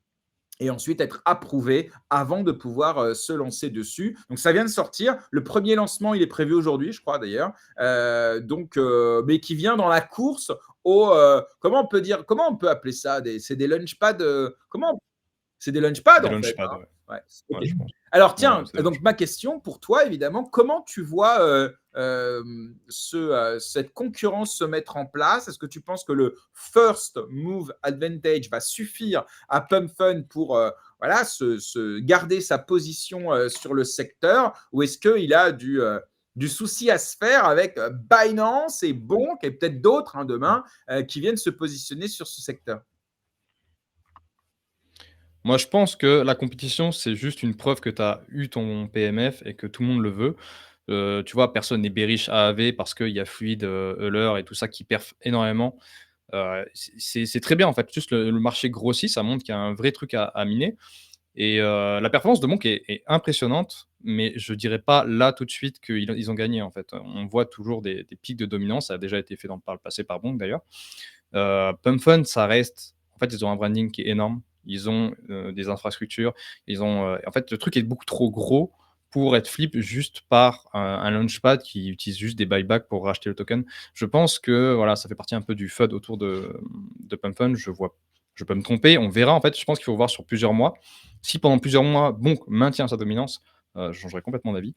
et ensuite être approuvé avant de pouvoir se lancer dessus. Donc ça vient de sortir. Le premier lancement, il est prévu aujourd'hui, je crois d'ailleurs. Mais qui vient dans la course au comment on peut appeler ça c'est des launchpads. C'est des launchpads Des en fait. launchpads, Hein. ouais. Ouais. Ouais, Ok. je pense. Alors Ouais, tiens, c'est des donc launchpads. ma question pour toi évidemment, comment tu vois cette concurrence se mettre en place? Est-ce que tu penses que le first move advantage va suffire à Pump Fun pour voilà, garder sa position sur le secteur, ou est-ce qu'il a du souci à se faire avec Binance et Bonk et peut-être d'autres demain qui viennent se positionner sur ce secteur? Moi, je pense que la compétition, c'est juste une preuve que tu as eu ton PMF et que tout le monde le veut. Tu vois, personne n'est bearish AAV parce qu'il y a Fluid, Euler et tout ça qui perf énormément. C'est très bien, en fait. Juste le marché grossit, ça montre qu'il y a un vrai truc à miner. Et la performance de Monk est impressionnante, mais je dirais pas là tout de suite qu'ils ont gagné, en fait. On voit toujours des pics de dominance. Ça a déjà été fait par le passé par Monk, d'ailleurs. Pump Fun, ça reste. En fait, ils ont un branding qui est énorme. Ils ont des infrastructures. Ils ont. En fait, le truc est beaucoup trop gros pour être flip juste par un launchpad qui utilise juste des buybacks pour racheter le token. Je pense que voilà, ça fait partie un peu du FUD autour de Pump Fun. Je peux me tromper. On verra. En fait, je pense qu'il faut voir sur plusieurs mois. Si pendant plusieurs mois, Bonk maintient sa dominance, je changerai complètement d'avis.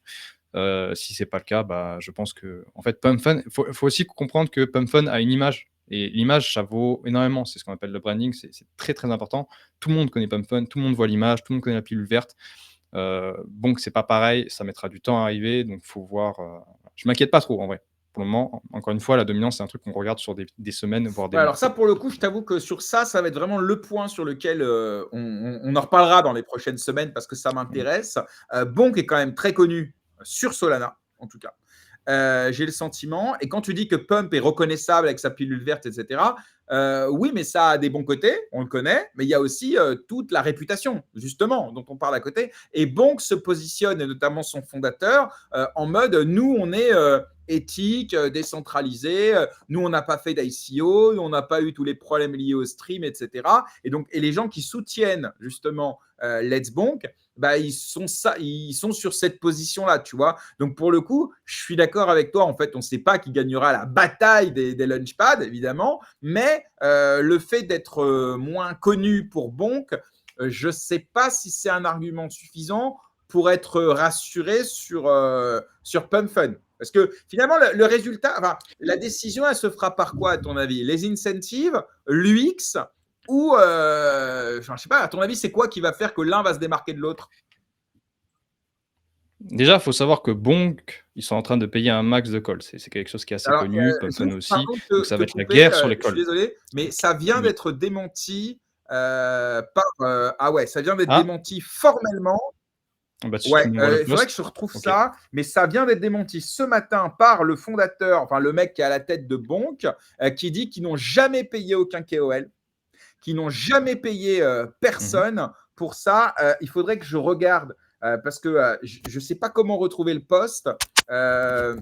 Si c'est pas le cas, je pense que en fait Pump Fun, faut aussi comprendre que Pump Fun a une image et l'image ça vaut énormément. C'est ce qu'on appelle le branding, c'est très très important. Tout le monde connaît Pump Fun, tout le monde voit l'image, tout le monde connaît la pilule verte. Bon, c'est pas pareil, ça mettra du temps à arriver, donc faut voir. Je m'inquiète pas trop en vrai. Pour le moment, encore une fois, la dominance, c'est un truc qu'on regarde sur des semaines, voire des Ouais, mois. alors ça, pour le coup, je t'avoue que sur ça, ça va être vraiment le point sur lequel on en reparlera dans les prochaines semaines parce que ça m'intéresse. Bonk est quand même très connu sur Solana, en tout cas. J'ai le sentiment. Et quand tu dis que Pump est reconnaissable avec sa pilule verte, etc., oui, mais ça a des bons côtés, on le connaît, mais il y a aussi toute la réputation, justement, dont on parle à côté. Et Bonk se positionne, et notamment son fondateur, en mode nous, on est éthique, décentralisé, nous, on n'a pas fait d'ICO, on n'a pas eu tous les problèmes liés au stream, etc. Et les gens qui soutiennent justement Let's Bonk, ils sont sur cette position-là, tu vois. Donc, pour le coup, je suis d'accord avec toi. En fait, on ne sait pas qui gagnera la bataille des launchpads, évidemment, mais le fait d'être moins connu pour Bonk, je ne sais pas si c'est un argument suffisant pour être rassuré sur Pump Fun. Parce que finalement, le résultat, la décision, elle se fera par quoi, à ton avis? Les incentives, l'UX ou, enfin, je sais pas, à ton avis, c'est quoi qui va faire que l'un va se démarquer de l'autre? Déjà, il faut savoir que Bonk, ils sont en train de payer un max de calls. C'est quelque chose qui est assez Alors, connu, Pumpkin juste aussi, pardon de donc ça te va être la couper, guerre sur les je suis calls. désolé, mais ça vient Oui. d'être démenti, par, ah ouais, ça vient d'être Ah! démenti formellement. Ah bah, si tu Ouais, m'envoies le il faudrait que post. je retrouve OK. ça, mais ça vient d'être démenti ce matin par le fondateur, enfin le mec qui est à la tête de Bonk, qui dit qu'ils n'ont jamais payé aucun KOL, qu'ils n'ont jamais payé, Mmh. personne pour ça. Il faudrait que je regarde, parce que, je ne sais pas comment retrouver le post, heu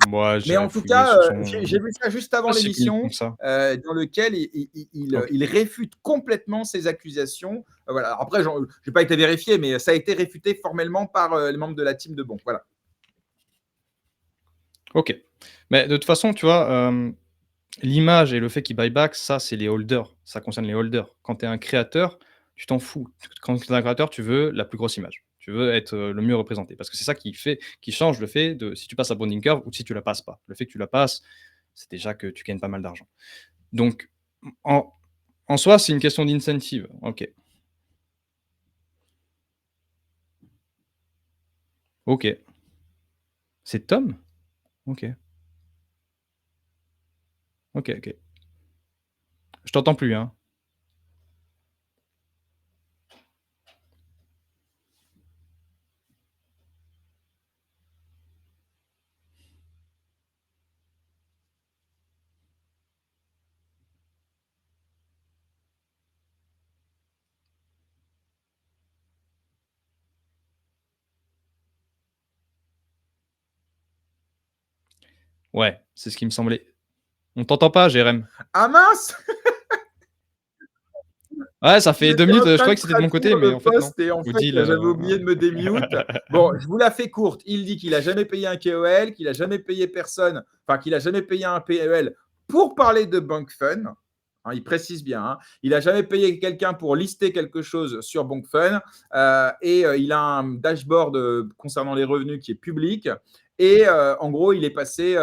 Moi, mais j'irai en tout fouiller cas, sur j'ai vu ça juste avant pas si connu l'émission, que ça. dans lequel OK. il réfute complètement ces accusations. Voilà. Après, j'ai pas été vérifié, mais ça a été réfuté formellement par, les membres de la team de Bonk. Voilà. OK. Mais de toute façon, tu vois, l'image et le fait qu'ils buy back, ça, c'est les holders. Ça concerne les holders. Quand tu es un créateur, tu t'en fous. Quand tu es un créateur, tu veux la plus grosse image. Tu veux être, le mieux représenté parce que c'est ça qui change le fait de si tu passes la bonding curve ou si tu la passes pas. Le fait que tu la passes, c'est déjà que tu gagnes pas mal d'argent. Donc en en soi, c'est une question d'incentive. OK. OK. C'est Tom? OK. OK, OK. Je t'entends plus, hein. Ouais, c'est ce qui me semblait. On t'entend pas, Jérém. Ah mince! Ouais, ça fait 2 J'étais minutes, en je train de croyais que c'était de mon côté, traduire mais le en fait non. post et en fait, Odile, j'avais oublié de me démute. Bon, je vous la fais courte. Il dit qu'il a jamais payé un KOL, qu'il a jamais payé personne, enfin qu'il a jamais payé un PEL pour parler de Bank Fun. Hein, il précise bien. Hein. Il a jamais payé quelqu'un pour lister quelque chose sur Bank Fun et il a un dashboard concernant les revenus qui est public. Et en gros, il est passé.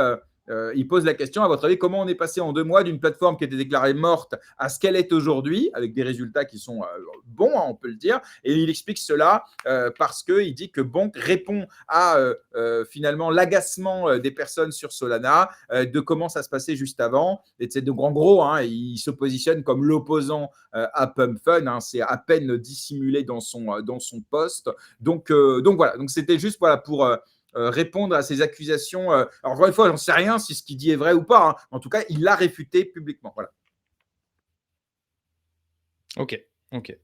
Il pose la question, à votre avis, comment on est passé en 2 mois d'une plateforme qui était déclarée morte à ce qu'elle est aujourd'hui, avec des résultats qui sont bons, hein, on peut le dire. Et il explique cela parce qu'il dit que Bonk répond à finalement l'agacement des personnes sur Solana, de comment ça se passait juste avant. Et c'est donc en gros, hein, il se positionne comme l'opposant à Pump Fun. Hein, c'est à peine dissimulé dans son poste. Donc voilà, donc c'était juste voilà, pour répondre à ces accusations. Alors, encore une fois, j'en sais rien si ce qu'il dit est vrai ou pas. Hein. En tout cas, il l'a réfuté publiquement. Voilà. OK, OK.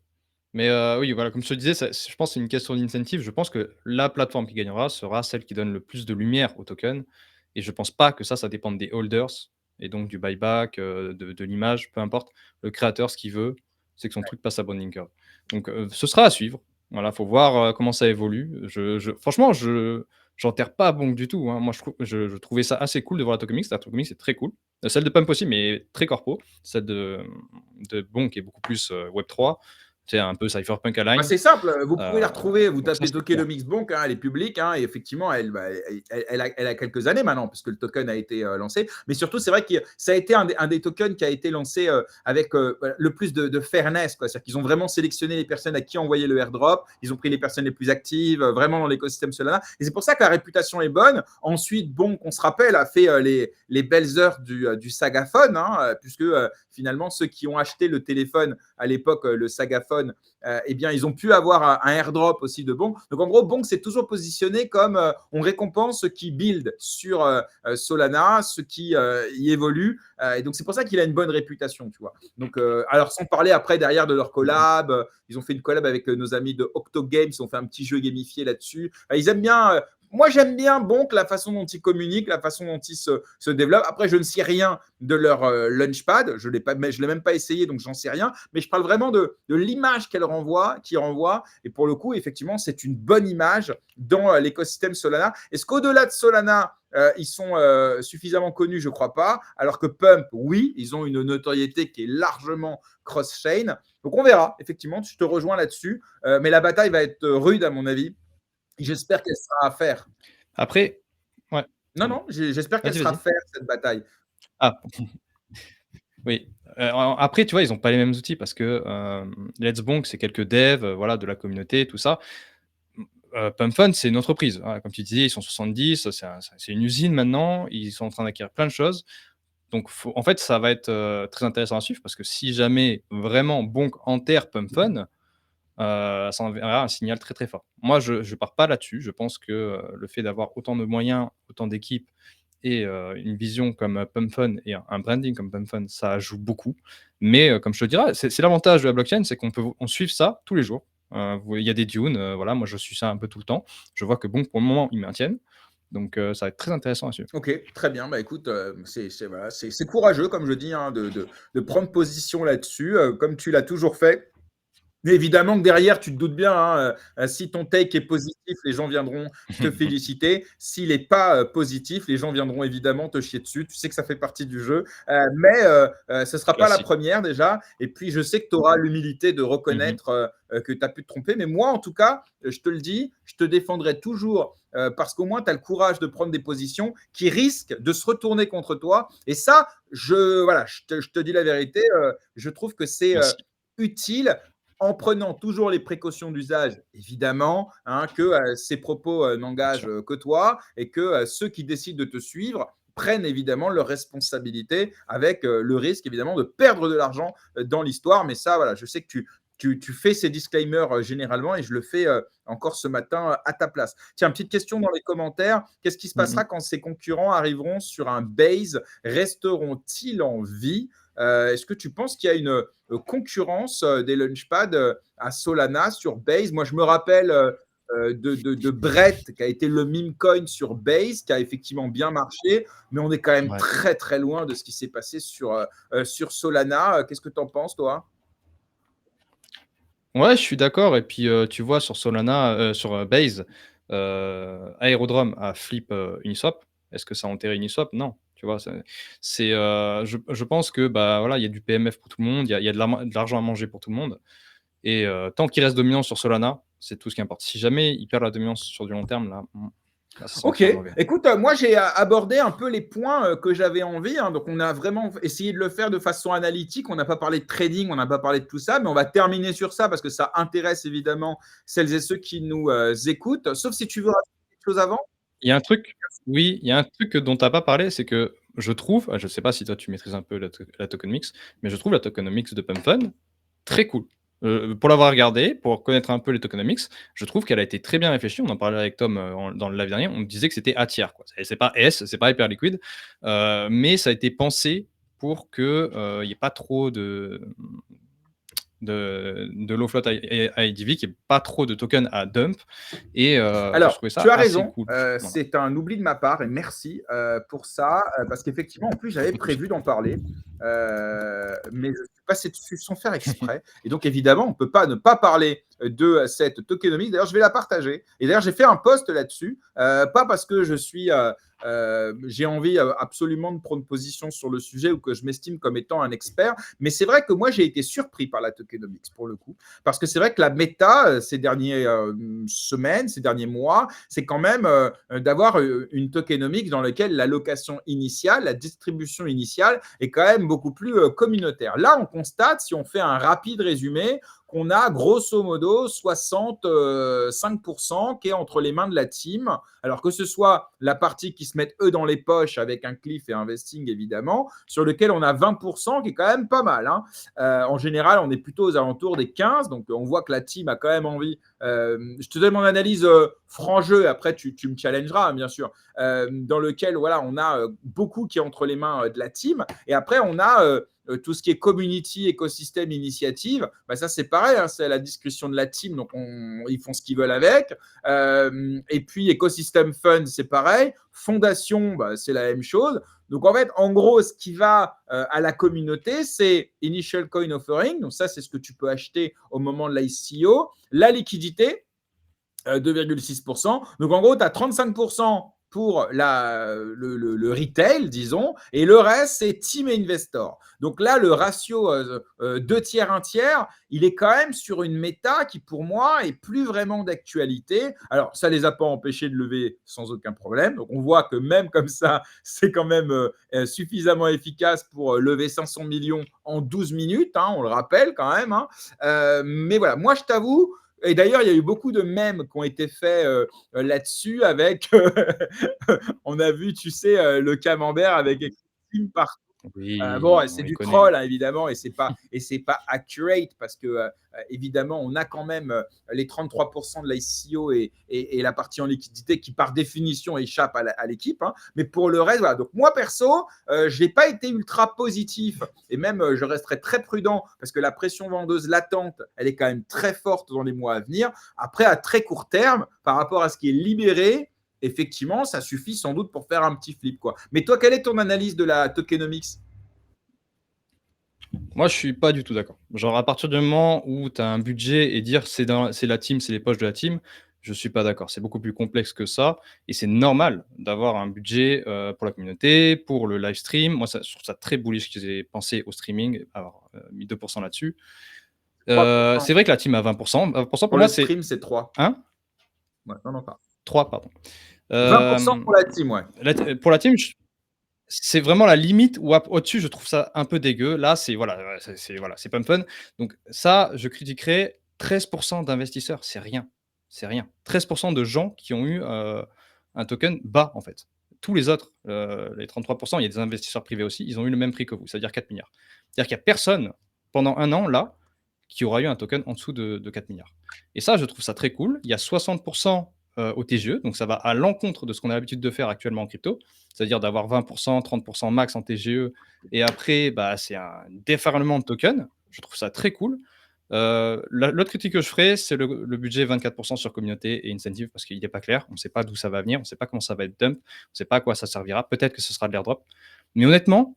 Mais oui, voilà, comme je te disais, je pense que c'est une question d'incentive. Je pense que la plateforme qui gagnera sera celle qui donne le plus de lumière au token et je pense pas que ça dépende des holders et donc du buyback, de l'image, peu importe. Le créateur, ce qu'il veut, c'est que son truc passe à bonding curve. Donc ce sera à suivre. Voilà, faut voir, comment ça évolue. Franchement, j'enterre pas Bonk du tout, hein. Moi, je trouvais ça assez cool de voir la tokenomics. La tokenomics, c'est très cool. Celle de Pump aussi, mais très corpo. Celle de Bonk est beaucoup plus, Web3. C'est un peu Cypherpunk Bah, Align. c'est simple, vous pouvez la retrouver, vous Donc ça, tapez c'est cool. Tokenomics Bank, hein, elle est publique, hein, et effectivement, elle a quelques années maintenant, puisque le token a été lancé. Mais surtout, c'est vrai que ça a été un des tokens qui a été lancé avec le plus de fairness. C'est-à-dire qu'ils ont vraiment sélectionné les personnes à qui envoyer le airdrop, ils ont pris les personnes les plus actives, vraiment dans l'écosystème Solana. Et c'est pour ça que la réputation est bonne. Ensuite, bon, on se rappelle, a fait les belles heures du Sagaphone, hein, puisque finalement, ceux qui ont acheté le téléphone à l'époque, le Sagaphone, eh bien, ils ont pu avoir un airdrop aussi de Bonk. Donc, en gros, Bonk s'est toujours positionné comme on récompense ceux qui build sur Solana, ceux qui y évoluent. Et donc, c'est pour ça qu'il a une bonne réputation, tu vois. Donc, alors, sans parler après derrière de leur collab, ils ont fait une collab avec nos amis de Octo Games, ils ont fait un petit jeu gamifié là-dessus. Ils aiment bien. Moi, j'aime bien Bonk, la façon dont ils communiquent, la façon dont ils se développent. Après, je ne sais rien de leur Launchpad. Je ne l'ai même pas essayé, donc j'en sais rien. Mais je parle vraiment de l'image qui renvoie. Et pour le coup, effectivement, c'est une bonne image dans l'écosystème Solana. Est-ce qu'au-delà de Solana, ils sont suffisamment connus? Je ne crois pas. Alors que Pump, oui, ils ont une notoriété qui est largement cross-chain. Donc on verra, effectivement, je te rejoins là-dessus. Mais la bataille va être rude, à mon avis. J'espère qu'elle sera à faire. Après ouais, Non, non, j'espère qu'elle vas-y, sera vas-y. faire, cette bataille. Ah, Oui. Après, tu vois, ils ont pas les mêmes outils parce que, Let's Bonk, c'est quelques devs, voilà, de la communauté, tout ça. Pump Fun, c'est une entreprise. Voilà, comme tu disais, ils sont 70, c'est une usine maintenant. Ils sont en train d'acquérir plein de choses. Donc en fait, ça va être, très intéressant à suivre parce que si jamais vraiment Bonk enterre Pump Fun, ça enverra un signal très, très fort. Moi, je pars pas là-dessus. Je pense que, le fait d'avoir autant de moyens, autant d'équipes et une vision comme, Pump Fun et un branding comme Pump Fun, ça joue beaucoup. Mais, comme je te dirais, c'est l'avantage de la blockchain, c'est on suit ça tous les jours. Il y a des dunes, voilà, moi je suis ça un peu tout le temps. Je vois que bon, pour le moment, ils maintiennent. Donc, ça va être très intéressant à suivre. OK, très bien. Bah, écoute, voilà, c'est courageux, comme je dis, hein, de prendre position là-dessus, comme tu l'as toujours fait. Mais évidemment que derrière, tu te doutes bien, hein, si ton take est positif, les gens viendront te féliciter. S'il est pas, positif, les gens viendront évidemment te chier dessus. Tu sais que ça fait partie du jeu, ce sera pas la Classique. première déjà et puis je sais que tu auras l'humilité de Mmh. reconnaître, que tu as pu te tromper. Mais moi, en tout cas, je te le dis, je te défendrai toujours, parce qu'au moins tu as le courage de prendre des positions qui risquent de se retourner contre toi et ça, voilà, je te dis la vérité, je trouve que c'est, Merci. utile en prenant toujours les précautions d'usage, évidemment, hein, que ces propos Bien n'engagent sûr. que toi et que ceux qui décident de te suivre prennent évidemment leurs responsabilités avec le risque évidemment de perdre de l'argent dans l'histoire. Mais ça, voilà, je sais que tu fais ces disclaimers généralement et je le fais encore ce matin à ta place. Tiens, petite question dans les commentaires. Qu'est-ce qui se Mmh passera mh. quand ces concurrents arriveront sur un base? Resteront-ils en vie? Est-ce que tu penses qu'il y a une concurrence des Launchpad à Solana sur Base? Moi, je me rappelle de Brett, qui a été le meme coin sur Base, qui a effectivement bien marché, mais on est quand même Ouais. très très loin de ce qui s'est passé sur Solana. Qu'est-ce que tu en penses, toi? Ouais, je suis d'accord et puis, tu vois sur Solana, sur, Base, Aerodrome a flip, Uniswap. Est-ce que ça a enterré Uniswap? Non, tu vois? Je pense que, bah, voilà, il y a du PMF pour tout le monde, il y a de l'argent à manger pour tout le monde et tant qu'il reste dominant sur Solana, c'est tout ce qui importe. Si jamais il perd la dominance sur du long terme, là, là, ça Ok, sentirait mauvais. écoute, moi j'ai abordé un peu les points que j'avais envie, hein. Donc on a vraiment essayé de le faire de façon analytique. On n'a pas parlé de trading, on n'a pas parlé de tout ça, mais on va terminer sur ça parce que ça intéresse évidemment celles et ceux qui nous écoutent. Sauf si tu veux rajouter quelque chose avant. Il y a un truc oui, il y a un truc dont tu as pas parlé, c'est que je trouve, je sais pas si toi tu maîtrises un peu la tokenomics, mais je trouve la tokenomics de PumpFun très cool. Pour l'avoir regardée, pour connaître un peu les tokenomics, je trouve qu'elle a été très bien réfléchie. On en parlait avec Tom, dans le live dernier, on disait que c'était A tiers, quoi. C'est pas S, c'est pas hyper liquide, mais ça a été pensé pour que, il y ait pas trop de low float IDV, qu'il y ait pas trop de tokens à dump et je Alors, trouvais ça tu as assez raison, cool. Voilà. c'est un oubli de ma part et merci pour ça, parce qu'effectivement, en plus, j'avais prévu d'en parler, mais je suis passé dessus sans faire exprès. Et donc, évidemment, on ne peut pas ne pas parler de cette tokenomics. D'ailleurs, je vais la partager. Et d'ailleurs, j'ai fait un post là-dessus, pas parce que j'ai envie absolument de prendre position sur le sujet ou que je m'estime comme étant un expert, mais c'est vrai que moi, j'ai été surpris par la tokenomics pour le coup, parce que c'est vrai que la méta, ces dernières semaines, ces derniers mois, c'est quand même d'avoir une tokenomics dans laquelle l'allocation initiale, la distribution initiale est quand même beaucoup plus communautaire. Là, on constate, si on fait un rapide résumé, qu'on a grosso modo 65% qui est entre les mains de la team. Alors que ce soit la partie qui se met eux dans les poches avec un cliff et un vesting évidemment, sur lequel on a 20% qui est quand même pas mal, hein. En général, on est plutôt aux alentours des 15, donc on voit que la team a quand même envie. Je te donne mon analyse franc jeu, après tu me challengeras, hein, bien sûr, dans lequel voilà, on a beaucoup qui est entre les mains de la team, et après on a tout ce qui est community, écosystème, initiative, bah ça c'est pareil, hein, c'est à la discrétion de la team, donc ils font ce qu'ils veulent avec. Et puis écosystème fund, c'est pareil. Fondation, bah, c'est la même chose. Donc en fait, en gros, ce qui va à la communauté, c'est Initial Coin Offering. Donc ça, c'est ce que tu peux acheter au moment de l'ICO. La liquidité, 2,6%. Donc en gros, tu as 35% pour le retail, disons, et le reste, c'est team et investor. Donc là, le ratio 2 tiers, 1 tiers, il est quand même sur une méta qui, pour moi, est plus vraiment d'actualité. Alors, ça ne les a pas empêchés de lever sans aucun problème. Donc, on voit que même comme ça, c'est quand même suffisamment efficace pour lever 500 millions en 12 minutes, hein, on le rappelle quand même. Hein. Mais voilà, moi, je t'avoue, et d'ailleurs, il y a eu beaucoup de mèmes qui ont été faits là-dessus avec, on a vu, tu sais, le camembert avec Team partout. Bon, Oui, on c'est les du connaît. troll, hein, évidemment, et c'est pas accurate parce que évidemment, on a quand même les 33% de l'ICO et la partie en liquidité qui, par définition, échappe à l'équipe. Hein. Mais pour le reste, voilà. Donc moi perso, je n'ai pas été ultra positif et même je resterai très prudent parce que la pression vendeuse latente, elle est quand même très forte dans les mois à venir. Après, à très court terme, par rapport à ce qui est libéré, effectivement, ça suffit sans doute pour faire un petit flip, quoi. Mais toi, quelle est ton analyse de la tokenomics? Moi, je suis pas du tout d'accord. Genre, à partir du moment où tu as un budget et dire c'est la team, c'est les poches de la team, je suis pas d'accord. C'est beaucoup plus complexe que ça et c'est normal d'avoir un budget pour la communauté, pour le live stream. Moi, je trouve ça très bullish qu'ils aient pensé au streaming, avoir mis 2% là-dessus. 3%. C'est vrai que la team a 20%. 20% pour Pour le moi, c'est stream, c'est 3. hein Ouais, non, non, pas. 3, pardon. 20% Euh, pour la team, ouais. pour la team, c'est vraiment la limite où au-dessus, je trouve ça un peu dégueu. Là, c'est voilà, voilà, c'est pas fun. Donc ça, je critiquerais 13% d'investisseurs, c'est rien, c'est rien. 13% de gens qui ont eu un token bas en fait. Tous les autres, les 33%, il y a des investisseurs privés aussi, ils ont eu le même prix que vous, c'est-à-dire 4 milliards. C'est-à-dire qu'il n'y a personne pendant un an là qui aura eu un token en dessous de 4 milliards. Et ça, je trouve ça très cool. Il y a 60% au TGE, donc ça va à l'encontre de ce qu'on a l'habitude de faire actuellement en crypto, c'est-à-dire d'avoir 20%, 30% max en TGE, et après, bah, c'est un déferlement de tokens. Je trouve ça très cool. L'autre critique que je ferai, c'est le budget 24% sur communauté et incentive, parce qu'il n'est pas clair, on ne sait pas d'où ça va venir, on ne sait pas comment ça va être dump, on ne sait pas à quoi ça servira, peut-être que ce sera de l'airdrop. Mais honnêtement,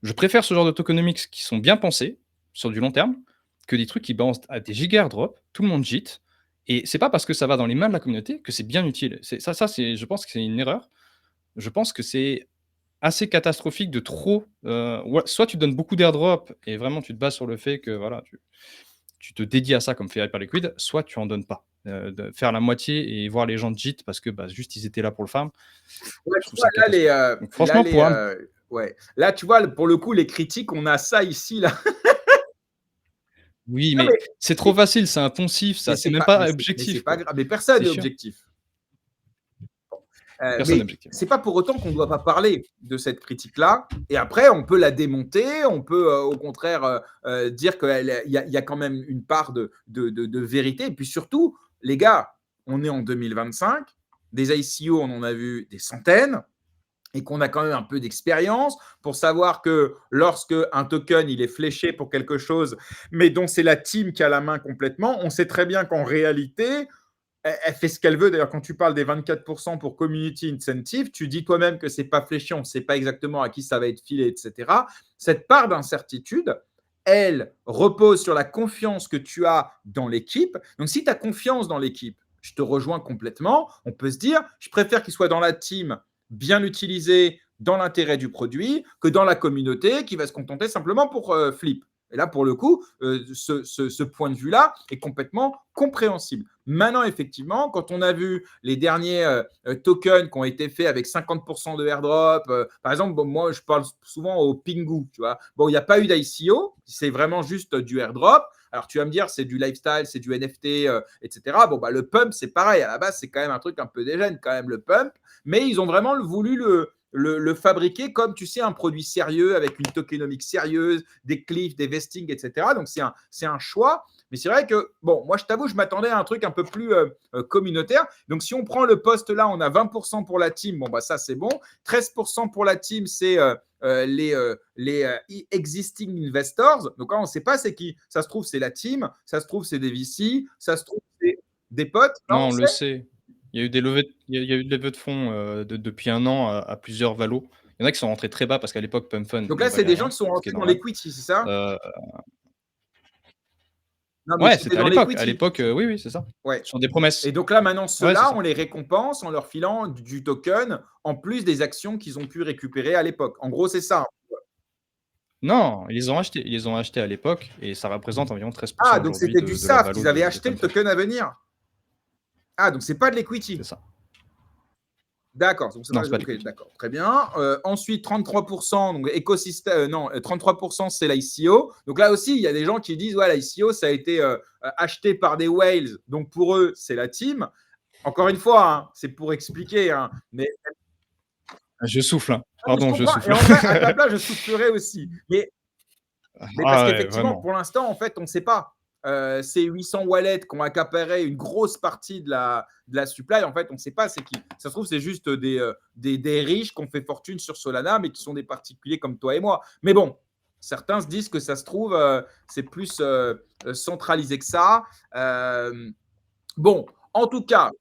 je préfère ce genre de tokenomics qui sont bien pensés, sur du long terme, que des trucs qui balancent à des giga airdrop, tout le monde gîte, et c'est pas parce que ça va dans les mains de la communauté que c'est bien utile. Je pense que c'est une erreur. Je pense que c'est assez catastrophique de trop. Soit tu donnes beaucoup d'airdrop et vraiment tu te bases sur le fait que voilà, tu te dédies à ça comme fait Hyperliquid, soit tu en donnes pas. De faire la moitié et voir les gens JIT parce que bah, juste ils étaient là pour le farm, Ouais, je tu trouve vois, ça catastrophique. Donc franchement, pour un. ouais. Là, tu vois, pour le coup, les critiques, on a ça ici, là. Oui, Non, mais c'est trop facile, c'est un poncif, mais ça, c'est même pas objectif, c'est pas quoi. grave. Mais personne C'est n'est chiant. objectif. Personne n'est Mais objectif. c'est pas pour autant qu'on ne doit pas parler de cette critique-là. Et après, on peut la démonter, on peut au contraire dire qu'il y a quand même une part de vérité. Et puis surtout, les gars, on est en 2025, des ICO, on en a vu des centaines, et qu'on a quand même un peu d'expérience pour savoir que lorsque un token il est fléché pour quelque chose, mais dont c'est la team qui a la main complètement, on sait très bien qu'en réalité, elle fait ce qu'elle veut. D'ailleurs, quand tu parles des 24% pour community incentive, tu dis toi-même que c'est pas fléché, on ne sait pas exactement à qui ça va être filé, etc. Cette part d'incertitude, elle repose sur la confiance que tu as dans l'équipe. Donc, si tu as confiance dans l'équipe, je te rejoins complètement. On peut se dire, je préfère qu'il soit dans la team bien utilisé dans l'intérêt du produit que dans la communauté qui va se contenter simplement pour flip. Et là, pour le coup, ce point de vue-là est complètement compréhensible. Maintenant, effectivement, quand on a vu les derniers tokens qui ont été faits avec 50% de airdrop, par exemple, bon, moi, je parle souvent au Pingu, tu vois. Bon, il n'y a pas eu d'ICO, c'est vraiment juste du airdrop. Alors, tu vas me dire, c'est du lifestyle, c'est du NFT, etc. Bon, bah, le pump, c'est pareil. À la base, c'est quand même un truc un peu dégène, quand même, le pump. Mais ils ont vraiment voulu le fabriquer comme, tu sais, un produit sérieux, avec une tokenomique sérieuse, des cliffs, des vestings, etc. Donc, c'est un choix. Mais c'est vrai que, bon, moi, je t'avoue, je m'attendais à un truc un peu plus communautaire. Donc, si on prend le poste là, on a 20% pour la team. Bon, bah, ça, c'est bon. 13% pour la team, c'est les existing investors. Donc, là, on ne sait pas c'est qui. Ça se trouve, c'est la team. Ça se trouve, c'est des VC. Ça se trouve, c'est des potes. Là, Non, on on le sait. sait. Il y a eu des levées de fonds depuis un an à plusieurs valos. Il y en a qui sont rentrés très bas parce qu'à l'époque, Pump Fund Donc ne là, c'est valait des gens rien, qui sont ce qui est rentrés dans normal. l'equity, c'est ça? Euh, Non, mais Ouais, c'était c'était à dans l'époque. À l'equity. l'époque, oui, oui, c'est ça. Ouais. Sur des Et promesses. donc là, maintenant, Ouais, c'est ceux-là, ça. on les récompense en leur filant du token en plus des actions qu'ils ont pu récupérer à l'époque. En gros, c'est ça. Non, ils les ont achetés. Ils les ont achetés à l'époque et ça représente environ 13 Ah, donc aujourd'hui c'était du de la SAF valo qu'ils avaient de acheté le PunFun. token à venir. Ah, donc c'est pas de C'est l'equity. ça. D'accord, donc c'est Non, pas c'est pas OK, l'equity. d'accord, très bien. Ensuite 33%, donc écosystème non, 33% c'est l'ICO. Donc là aussi, il y a des gens qui disent: «Ouais, l'ICO ça a été, acheté par des whales, donc pour eux, c'est la team». Encore une fois, hein, c'est pour expliquer, hein, mais Je souffle, hein. non, mais je Pardon, je comprends et souffle. en vrai, à ta place, je soufflerais aussi. Mais parce Ah ouais, qu'effectivement, vraiment. pour l'instant, en fait, on ne sait pas. Ces 800 wallets qui ont accaparé une grosse partie de la supply, en fait, on ne sait pas c'est qui. Ça se trouve, c'est juste des riches qui ont fait fortune sur Solana, mais qui sont des particuliers comme toi et moi. Mais bon, certains se disent que ça se trouve, c'est plus centralisé que ça. Euh, bon, en tout cas,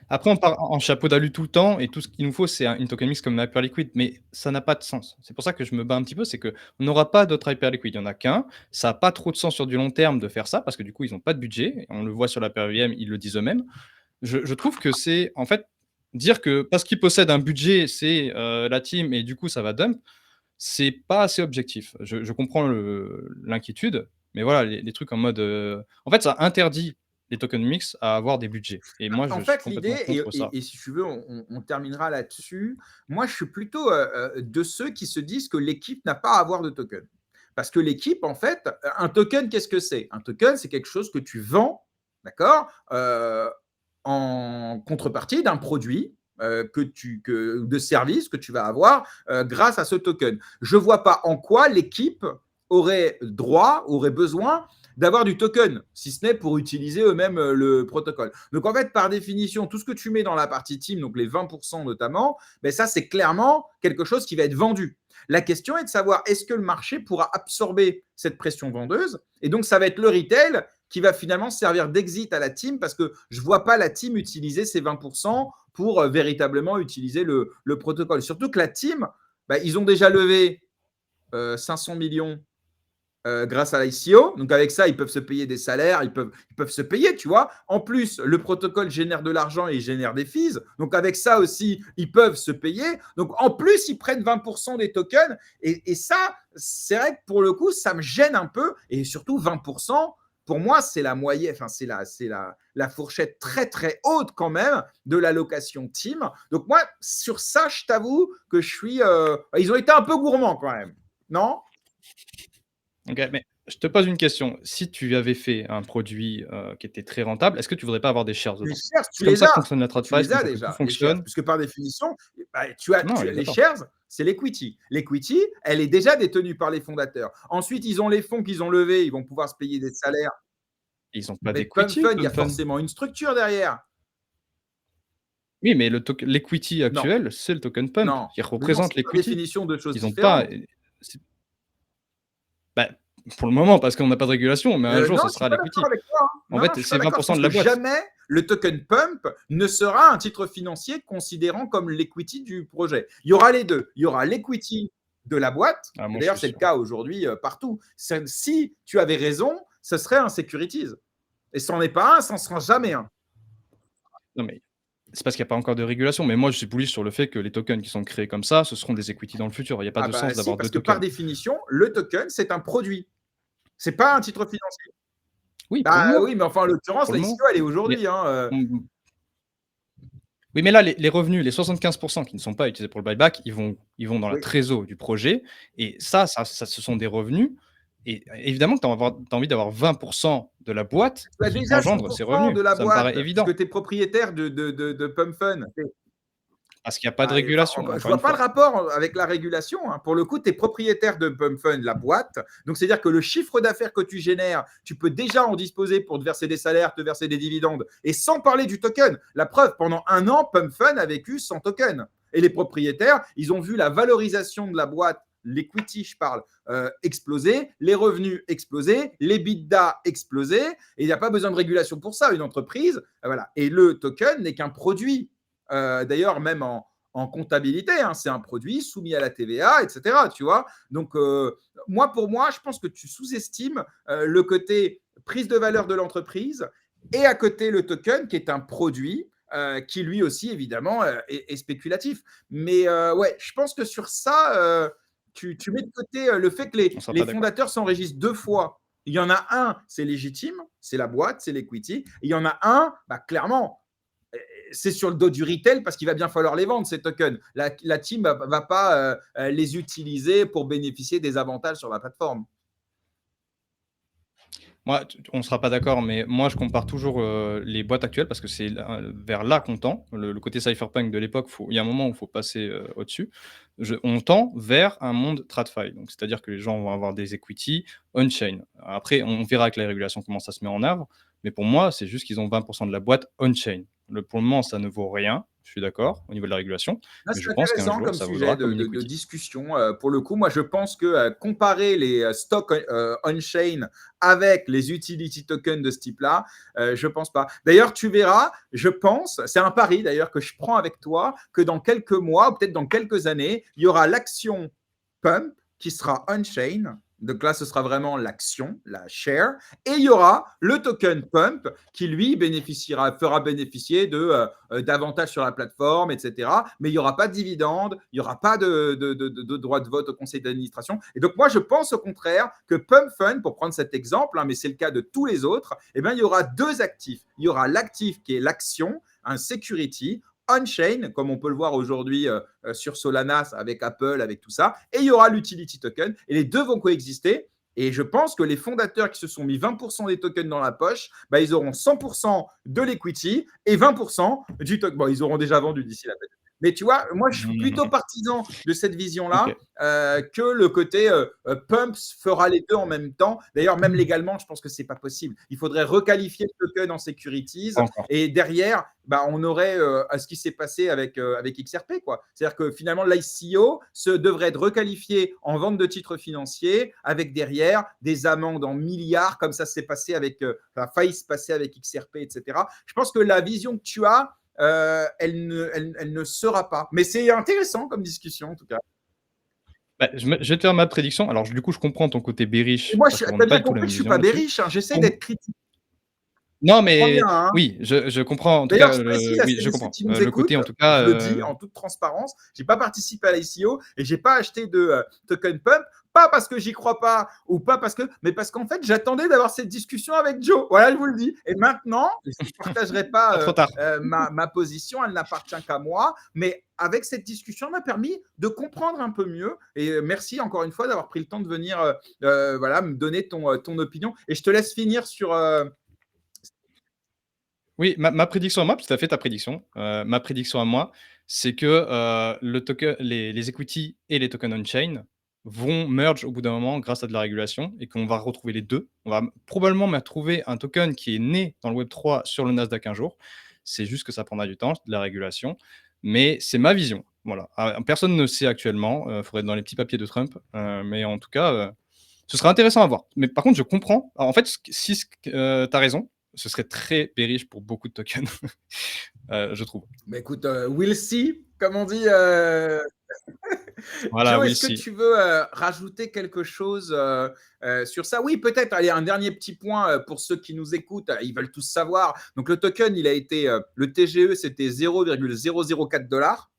Après, on part en chapeau d'alu tout le temps et tout ce qu'il nous faut, c'est une token mix comme Hyperliquid, mais ça n'a pas de sens. C'est pour ça que je me bats un petit peu, c'est qu'on n'aura pas d'autres Hyperliquid, il y en a qu'un. Ça a pas trop de sens sur du long terme de faire ça parce que du coup, ils ont pas de budget. On le voit sur la PRVM, ils le disent eux-mêmes. Je trouve que c'est en fait dire que parce qu'ils possèdent un budget, c'est la team et du coup ça va dump, c'est pas assez objectif. Je comprends l'inquiétude, mais voilà, les trucs en mode. En fait, ça interdit les tokenomics à avoir des budgets. Et moi, en je suis fait, complètement l'idée, contre ça. et si tu veux, on terminera là-dessus. Moi, je suis plutôt de ceux qui se disent que l'équipe n'a pas à avoir de token. Parce que l'équipe, en fait, un token, qu'est-ce que c'est? Un token, c'est quelque chose que tu vends, d'accord, en contrepartie d'un produit de service que tu vas avoir grâce à ce token. Je ne vois pas en quoi l'équipe aurait droit, aurait besoin d'avoir du token, si ce n'est pour utiliser eux-mêmes le protocole. Donc en fait, par définition, tout ce que tu mets dans la partie team, donc les 20% notamment, ben ça c'est clairement quelque chose qui va être vendu. La question est de savoir est-ce que le marché pourra absorber cette pression vendeuse, et donc ça va être le retail qui va finalement servir d'exit à la team parce que je ne vois pas la team utiliser ces 20% pour véritablement utiliser le protocole. Surtout que la team, ben, ils ont déjà levé 500 millions grâce à l'ICO. Donc avec ça, ils peuvent se payer des salaires, ils peuvent se payer, tu vois. En plus, le protocole génère de l'argent et il génère des fees. Donc avec ça aussi, ils peuvent se payer. Donc en plus, ils prennent 20% des tokens. Et ça, c'est vrai que pour le coup, ça me gêne un peu. Et surtout, 20%, pour moi, c'est la moyenne, enfin, c'est la fourchette très, très haute quand même de l'allocation team. Donc moi, sur ça, je t'avoue que je suis... ils ont été un peu gourmands quand même. Non? OK, mais je te pose une question. Si tu avais fait un produit, qui était très rentable, est-ce que tu voudrais pas avoir des shares Les dedans? shares, tu C'est comme les ça que as. fonctionne la Tu TradFi, c'est les comme as ça que tout déjà, les shares. fonctionne. Puisque par définition, bah, Non, on les a les pas. shares, c'est l'equity. L'equity, elle est déjà détenue par les fondateurs. Ensuite, ils ont les fonds qu'ils ont levés, ils vont pouvoir se payer des salaires. Ils ont pas Mais d'equity, PumFund, il y a PumFun. forcément une structure derrière. Oui, mais l'equity Non, actuel, c'est le token Pump, non. qui Mais non, représente c'est par l'equity. définition deux choses Ils ont pas, différentes. c'est bah, pour le moment, parce qu'on n'a pas de régulation, mais un jour, Non, ce je suis sera pas d'accord l'equity. avec toi, hein. En Non, non, je fait, suis pas c'est d'accord. Je 20% pense de que la boîte. jamais le token pump ne sera un titre financier considérant comme l'equity du projet. Il y aura les deux. Il y aura l'equity de la boîte. Ah, Et moi, je d'ailleurs, suis c'est le sûr. cas aujourd'hui partout. Si tu avais raison, ce serait un securities. Et ce n'en est pas un, ça n'en sera jamais un. Non, mais c'est parce qu'il y a pas encore de régulation, mais moi, je suis bullish sur le fait que les tokens qui sont créés comme ça, ce seront des equity dans le futur. Il y a pas Ah de bah sens si, d'avoir parce 2 que par tokens. définition, le token, c'est un produit. C'est pas un titre financier. Oui, pour le Bah moment, oui, mais enfin, en l'occurrence, pour le la moment. ICO, elle est Mais aujourd'hui, hein. mmh, oui, mais là, les revenus, les 75 qui ne sont pas utilisés pour le buyback, ils vont dans la Oui. trésor du projet et ça, ce sont des revenus et évidemment que tu as envie d'avoir 20 de la boîte Tu as qui déjà engendre ces 100% revenus. de la Ça me boîte, paraît puisque évident tu es propriétaire de PumpFun. parce qu'il y a pas de Ah, régulation, je encore vois une pas le fois. rapport avec la régulation, hein. Pour le coup, tu es propriétaire de PumpFun, la boîte. Donc, c'est-à-dire que le chiffre d'affaires que tu génères, tu peux déjà en disposer pour te verser des salaires, te verser des dividendes. Et sans parler du token. La preuve, pendant un an, PumpFun a vécu sans token. Et les propriétaires, ils ont vu la valorisation de la boîte, l'equity, je parle, exploser, les revenus exploser, les bidas exploser. Et il n'y a pas besoin de régulation pour ça. Une entreprise, voilà. Et le token n'est qu'un produit. D'ailleurs, même en comptabilité, hein, c'est un produit soumis à la TVA, etc. Tu vois. Donc, pour moi, je pense que tu sous-estimes le côté prise de valeur de l'entreprise, et à côté le token qui est un produit qui lui aussi évidemment est spéculatif. Mais ouais, je pense que sur ça, tu mets de côté le fait que On sera les pas d'accord. fondateurs s'enregistrent deux fois. Il y en a un, c'est légitime, c'est la boîte, c'est l'equity. Il y en a un, bah, clairement, c'est sur le dos du retail parce qu'il va bien falloir les vendre, ces tokens. La team ne va pas les utiliser pour bénéficier des avantages sur la plateforme. Moi, on ne sera pas d'accord, mais moi, je compare toujours les boîtes actuelles parce que c'est vers là qu'on tend. Le côté cypherpunk de l'époque, il y a un moment où il faut passer au-dessus. On tend vers un monde TradFi. Donc, c'est-à-dire que les gens vont avoir des equity on-chain. Après, on verra que la régulation commence à se mettre en œuvre. Mais pour moi, c'est juste qu'ils ont 20% de la boîte on-chain. Pour le moment, ça ne vaut rien. Je suis d'accord au niveau de la régulation. Là, Mais je c'est pense qu'un intéressant jour, comme ça sujet vaudra comme une de equity. discussion. Pour le coup, moi, je pense que comparer les stocks on-chain avec les utility tokens de ce type-là, je pense pas. D'ailleurs, tu verras, je pense, c'est un pari d'ailleurs que je prends avec toi, que dans quelques mois, ou peut-être dans quelques années, il y aura l'action Pump qui sera on-chain. Donc là, ce sera vraiment l'action, la share. Et il y aura le token Pump qui, lui, fera bénéficier d'avantages sur la plateforme, etc. Mais il n'y aura pas de dividendes, il n'y aura pas de droit de vote au conseil d'administration. Et donc, moi, je pense au contraire que Pump Fund, pour prendre cet exemple, mais c'est le cas de tous les autres, eh bien, il y aura deux actifs. Il y aura l'actif qui est l'action, un security, on-chain, comme on peut le voir aujourd'hui sur Solana avec Apple, avec tout ça, et il y aura l'utility token, et les deux vont coexister. Et je pense que les fondateurs qui se sont mis 20% des tokens dans la poche, bah, ils auront 100% de l'equity et 20% du token. Bon, ils auront déjà vendu d'ici la fête. Mais tu vois, moi, je suis plutôt partisan de cette vision-là Ok. que le côté Pumps fera les deux en même temps. D'ailleurs, même légalement, je pense que c'est pas possible. Il faudrait requalifier le token en securities Pas encore. et derrière, bah, on aurait ce qui s'est passé avec XRP. C'est-à-dire que finalement, l'ICO devrait être requalifié en vente de titres financiers avec derrière des amendes en milliards, comme ça s'est passé avec, failli se passer avec XRP, etc. Je pense que la vision que tu as, elle ne sera pas. Mais c'est intéressant comme discussion, en tout cas. Bah, je vais te faire ma prédiction. Alors, du coup, je comprends ton côté Et bearish moi, parce tu qu'on as n'a pas bien du tout la compris que même je suis vision pas là-dessus. bearish. J'essaie Pour d'être critique. Non, Comprends bien, mais hein. oui, je comprends en tout D'ailleurs, cas je précise à oui, celles je et ceux comprends. qui nous Le écoutent, côté en tout cas, je le dis en toute transparence, j'ai pas participé à l'ICO et j'ai pas acheté de token pump, pas parce que j'y crois pas ou pas parce que, mais parce qu'en fait, j'attendais d'avoir cette discussion avec Joe. Voilà, je vous le dis. Et maintenant, je ne partagerai pas pas trop tard. ma position, elle n'appartient qu'à moi, mais avec cette discussion, elle m'a permis de comprendre un peu mieux. Et merci encore une fois d'avoir pris le temps de venir voilà, me donner ton opinion. Et je te laisse finir sur. Oui, ma prédiction à moi, parce que tu as fait ta prédiction. Ma prédiction à moi, c'est que le token, les equity et les tokens on-chain vont merge au bout d'un moment grâce à de la régulation et qu'on va retrouver les deux. On va probablement même trouver un token qui est né dans le Web3 sur le Nasdaq un jour. C'est juste que ça prendra du temps, de la régulation. Mais c'est ma vision. Voilà. Personne ne sait actuellement. Il faudrait être dans les petits papiers de Trump. Mais en tout cas, ce sera intéressant à voir. Mais par contre, je comprends. Alors, en fait, si tu as raison, ce serait très bearish pour beaucoup de tokens, je trouve. Bah, écoute, we'll see, comme on dit. Voilà, Joe, we'll est-ce que see. tu veux rajouter quelque chose sur ça? Oui, peut-être. Allez, un dernier petit point pour ceux qui nous écoutent. Ils veulent tous savoir. Donc, le token, il a été, le TGE, c'était 0,004 $.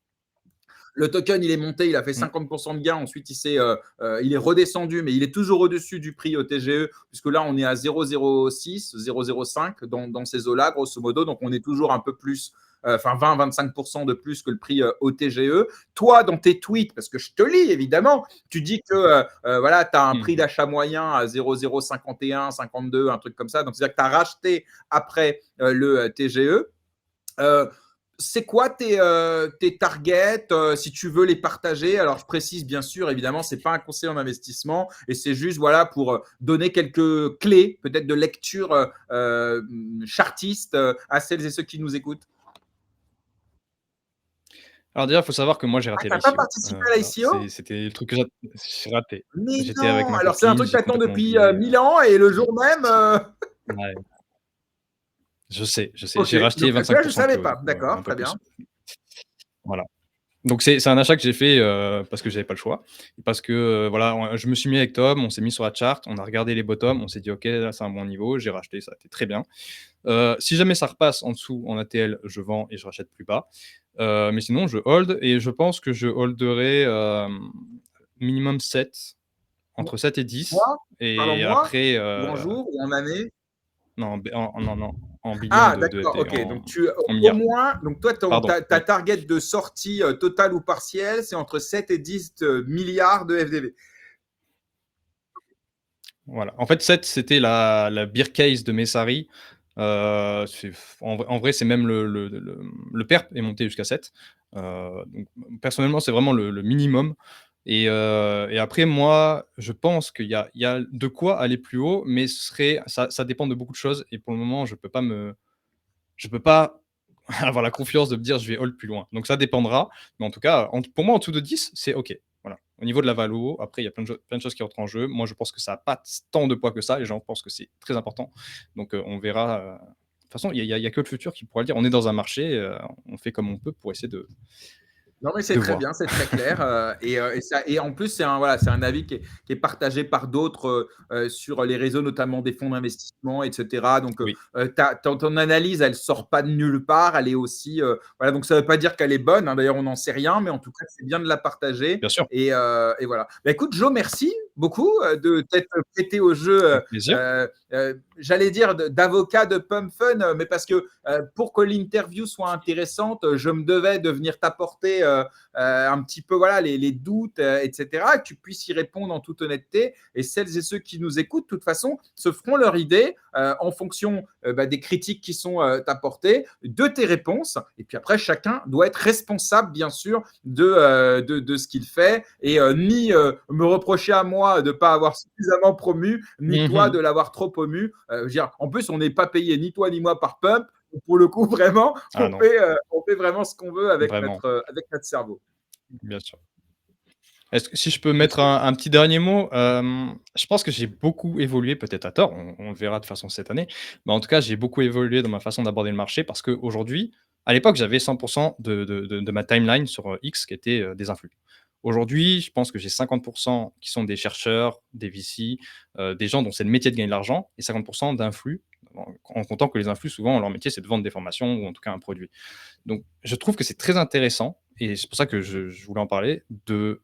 Le token, il est monté, il a fait Mmh. 50% de gain. Ensuite, il est redescendu, mais il est toujours au-dessus du prix au TGE, puisque là, on est à 0,06, 0,05 dans ces eaux-là, grosso modo. Donc, on est toujours un peu plus, enfin 20-25% de plus que le prix au TGE. Toi, dans tes tweets, parce que je te lis évidemment, tu dis que voilà, tu as un prix Mmh. d'achat moyen à 0,051, 52, un truc comme ça. Donc, c'est-à-dire que tu as racheté après le TGE. Euh, c'est quoi tes targets si tu veux les partager? Alors, je précise bien sûr, évidemment, c'est pas un conseil en investissement et c'est juste voilà pour donner quelques clés, peut-être de lecture chartiste à celles et ceux qui nous écoutent. Alors déjà, il faut savoir que moi, j'ai Ah, raté t'as pas l'ICO. participé à Voilà, l'ICO? c'était le truc que j'ai raté. Mais J'étais avec non! ma Alors, c'est un copine, truc que j'ai t'attends complètement depuis oublié, 1000 ans et le jour même. ouais, je sais. Ok, J'ai racheté donc là, je 25% savais plus haut, pas. du coup, D'accord, un peu très plus. bien. Voilà. Donc c'est un achat que j'ai fait, parce que j'avais pas le choix. Parce que, voilà, je me suis mis avec Tom, on s'est mis sur la chart, on a regardé les bottoms, on s'est dit: «OK, là, c'est un bon niveau». J'ai racheté, ça a été très bien. Si jamais ça repasse en dessous en ATL, je vends et je rachète plus bas. Mais sinon, je hold et je pense que je holderai, minimum 7, Mo entre 7 et 10 mois? Tu parles en et mois après, ou en jours ou en années? non, non, non, en billions Ah de d'accord, FD, OK. Donc en au milliards, moins donc toi pardon, ta oui, target de sortie, totale ou partielle, c'est entre 7 et 10 milliards de FDV? voilà. En fait, 7, c'était la bear case de Messari, c'est en vrai, c'est même le perp est monté jusqu'à 7. Donc personnellement, c'est vraiment le minimum et après moi, je pense qu'il y a de quoi aller plus haut, mais ça dépend de beaucoup de choses et pour le moment, je peux pas avoir la confiance de me dire: «Je vais hold plus loin». Donc ça dépendra, mais en tout cas, pour moi, en dessous de 10, c'est OK. Voilà. Au niveau de la valo, après, il y a plein de choses qui rentrent en jeu. Moi, je pense que ça a pas tant de poids que ça. Les gens pensent que c'est très important. Donc on verra, de toute façon, il y a que le futur qui pourra le dire. On est dans un marché, on fait comme on peut pour essayer Non, mais c'est de très voir. bien, c'est très clair, et ça et en plus, c'est un avis qui est partagé par d'autres, sur les réseaux, notamment des fonds d'investissement et cetera. Donc, Oui, ta ton analyse, elle sort pas de nulle part, elle est aussi, voilà, donc ça veut pas dire qu'elle est bonne, hein, d'ailleurs, on n'en sait rien, mais en tout cas, c'est bien de la partager bien sûr, et voilà. Bah, écoute, Joe, merci beaucoup, de t'être prêté au jeu, avec plaisir. j'allais dire d'avocat de Pump Fun, mais parce que pour que l'interview soit intéressante, je me devais de venir t'apporter un petit peu voilà, les doutes, etc., que tu puisses y répondre en toute honnêteté. Et celles et ceux qui nous écoutent, de toute façon, se feront leur idée en fonction des critiques qui sont apportées, de tes réponses. Et puis après, chacun doit être responsable, bien sûr, de ce qu'il fait et ni me reprocher à moi de ne pas avoir suffisamment promu, ni toi de Mmh. l'avoir trop promu. En plus, on n'est pas payé ni toi ni moi par Pump. Pour le coup, vraiment, Ah non, on fait vraiment ce qu'on veut vraiment, avec notre cerveau. bien sûr. Est-ce que si je peux mettre un petit dernier mot, je pense que j'ai beaucoup évolué, peut-être à tort, on le verra de toute façon cette année, mais en tout cas, j'ai beaucoup évolué dans ma façon d'aborder le marché parce qu'aujourd'hui, à l'époque, j'avais 100 de ma timeline sur, X qui était, des influx. Aujourd'hui, je pense que j'ai 50 qui sont des chercheurs, des VC, des gens dont c'est le métier de gagner de l'argent et 50 d'influx, en comptant que les influx, souvent, leur métier, c'est de vendre des formations ou en tout cas un produit. Donc je trouve que c'est très intéressant et c'est pour ça que je voulais en parler, de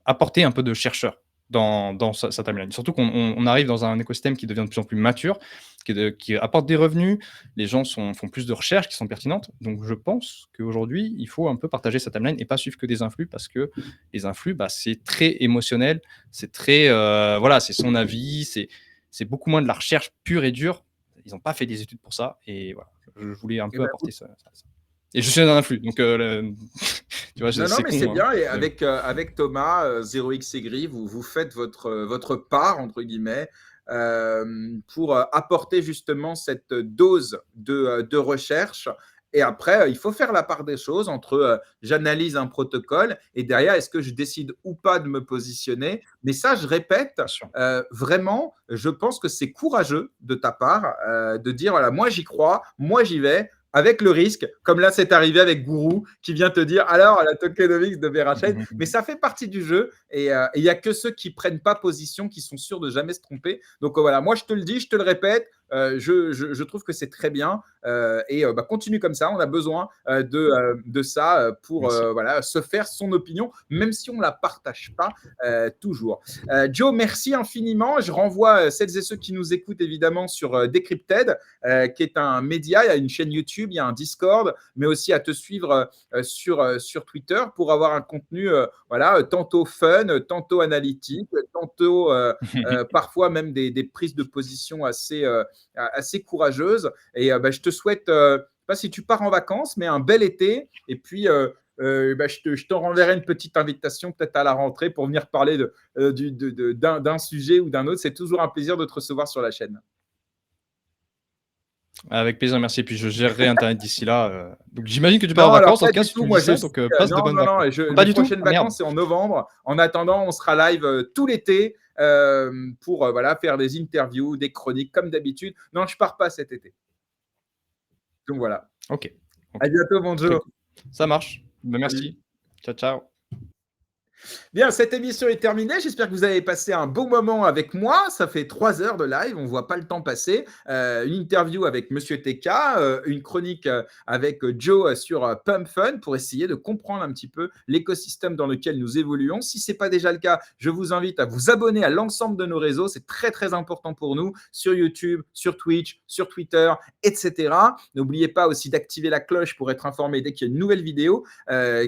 apporter un peu de chercheur dans sa timeline. Surtout qu'on arrive dans un écosystème qui devient de plus en plus mature, qui apporte des revenus, les gens font plus de recherches qui sont pertinentes. Donc je pense qu'aujourd'hui, il faut un peu partager sa timeline et pas suivre que des influx parce que les influx, bah, c'est très émotionnel, c'est très, voilà, c'est son avis, c'est beaucoup moins de la recherche pure et dure. Ils n'ont pas fait des études pour ça et voilà, je voulais un Eh peu ben, apporter ça. Et je suis un influx, donc tu vois, non, non, c'est mais c'est con, hein, bien. Et mais bon. avec Thomas, 0x Aigri, vous faites votre part, entre guillemets, pour apporter justement cette dose de recherche. Et après, il faut faire la part des choses entre j'analyse un protocole et derrière, est-ce que je décide ou pas de me positionner. Mais ça, je répète, Bien sûr. vraiment, je pense que c'est courageux de ta part de dire, voilà, moi j'y crois, moi j'y vais, avec le risque, comme là c'est arrivé avec Gourou, qui vient te dire alors la tokenomics de Verachène, mais ça fait partie du jeu et il n'y a que ceux qui prennent pas position qui sont sûrs de jamais se tromper. Donc voilà, moi je te le dis, je te le répète, je trouve que c'est très bien et continue comme ça. On a besoin de ça pour Merci. voilà, se faire son opinion, même si on ne la partage pas toujours. Joe, merci infiniment. Je renvoie celles et ceux qui nous écoutent évidemment sur Decrypted, qui est un média. Il y a une chaîne YouTube, il y a un Discord, mais aussi à te suivre sur Twitter pour avoir un contenu voilà, tantôt fun, tantôt analytique, tantôt parfois même des prises de position assez courageuses. Et je te souhaite, pas si tu pars en vacances, mais un bel été. Et puis, je te renverrai une petite invitation peut-être à la rentrée pour venir parler d'un sujet ou d'un autre. C'est toujours un plaisir de te recevoir sur la chaîne. Avec plaisir, merci. Puis je gérerai internet d'ici là, donc j'imagine que tu pars en Non, alors vacances, en pas tout cas, du si tu tout. me dis Moi, je ça, suis. donc passe de Non, bonnes non, non. vacances. Pas Les du tout? prochaines Ah merde! vacances, c'est en novembre. En attendant, on sera live tout l'été pour voilà, faire des interviews, des chroniques comme d'habitude. Non, je pars pas cet été. Donc voilà. OK, À OK. bientôt, mon Très Joe. cool. Ça marche. Bah, Salut. merci. Ciao, ciao. Bien, cette émission est terminée. J'espère que vous avez passé un bon moment avec moi. Ça fait 3 heures de live, on ne voit pas le temps passer. Une interview avec Monsieur TK, une chronique avec Joe sur Pump Fun pour essayer de comprendre un petit peu l'écosystème dans lequel nous évoluons. Si ce n'est pas déjà le cas, je vous invite à vous abonner à l'ensemble de nos réseaux. C'est très, très important pour nous sur YouTube, sur Twitch, sur Twitter, etc. N'oubliez pas aussi d'activer la cloche pour être informé dès qu'il y a une nouvelle vidéo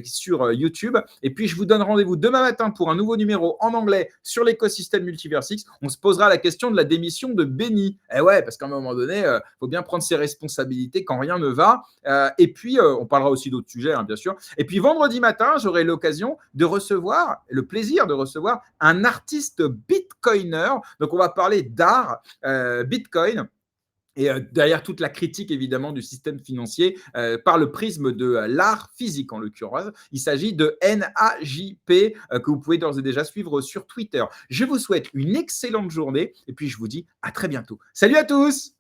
sur YouTube. Et puis, je vous donne rendez-vous demain matin pour un nouveau numéro en anglais sur l'écosystème Multiversix. On se posera la question de la démission de Benny. Eh ouais, parce qu'à un moment donné, il faut bien prendre ses responsabilités quand rien ne va. Et puis, on parlera aussi d'autres sujets, hein, bien sûr. Et puis, vendredi matin, j'aurai l'occasion de recevoir, le plaisir de recevoir un artiste bitcoiner. Donc, on va parler d'art, Bitcoin. Et derrière toute la critique, évidemment, du système financier par le prisme de l'art physique, en l'occurrence. Il s'agit de NAJP, que vous pouvez d'ores et déjà suivre sur Twitter. Je vous souhaite une excellente journée et puis je vous dis à très bientôt. Salut à tous!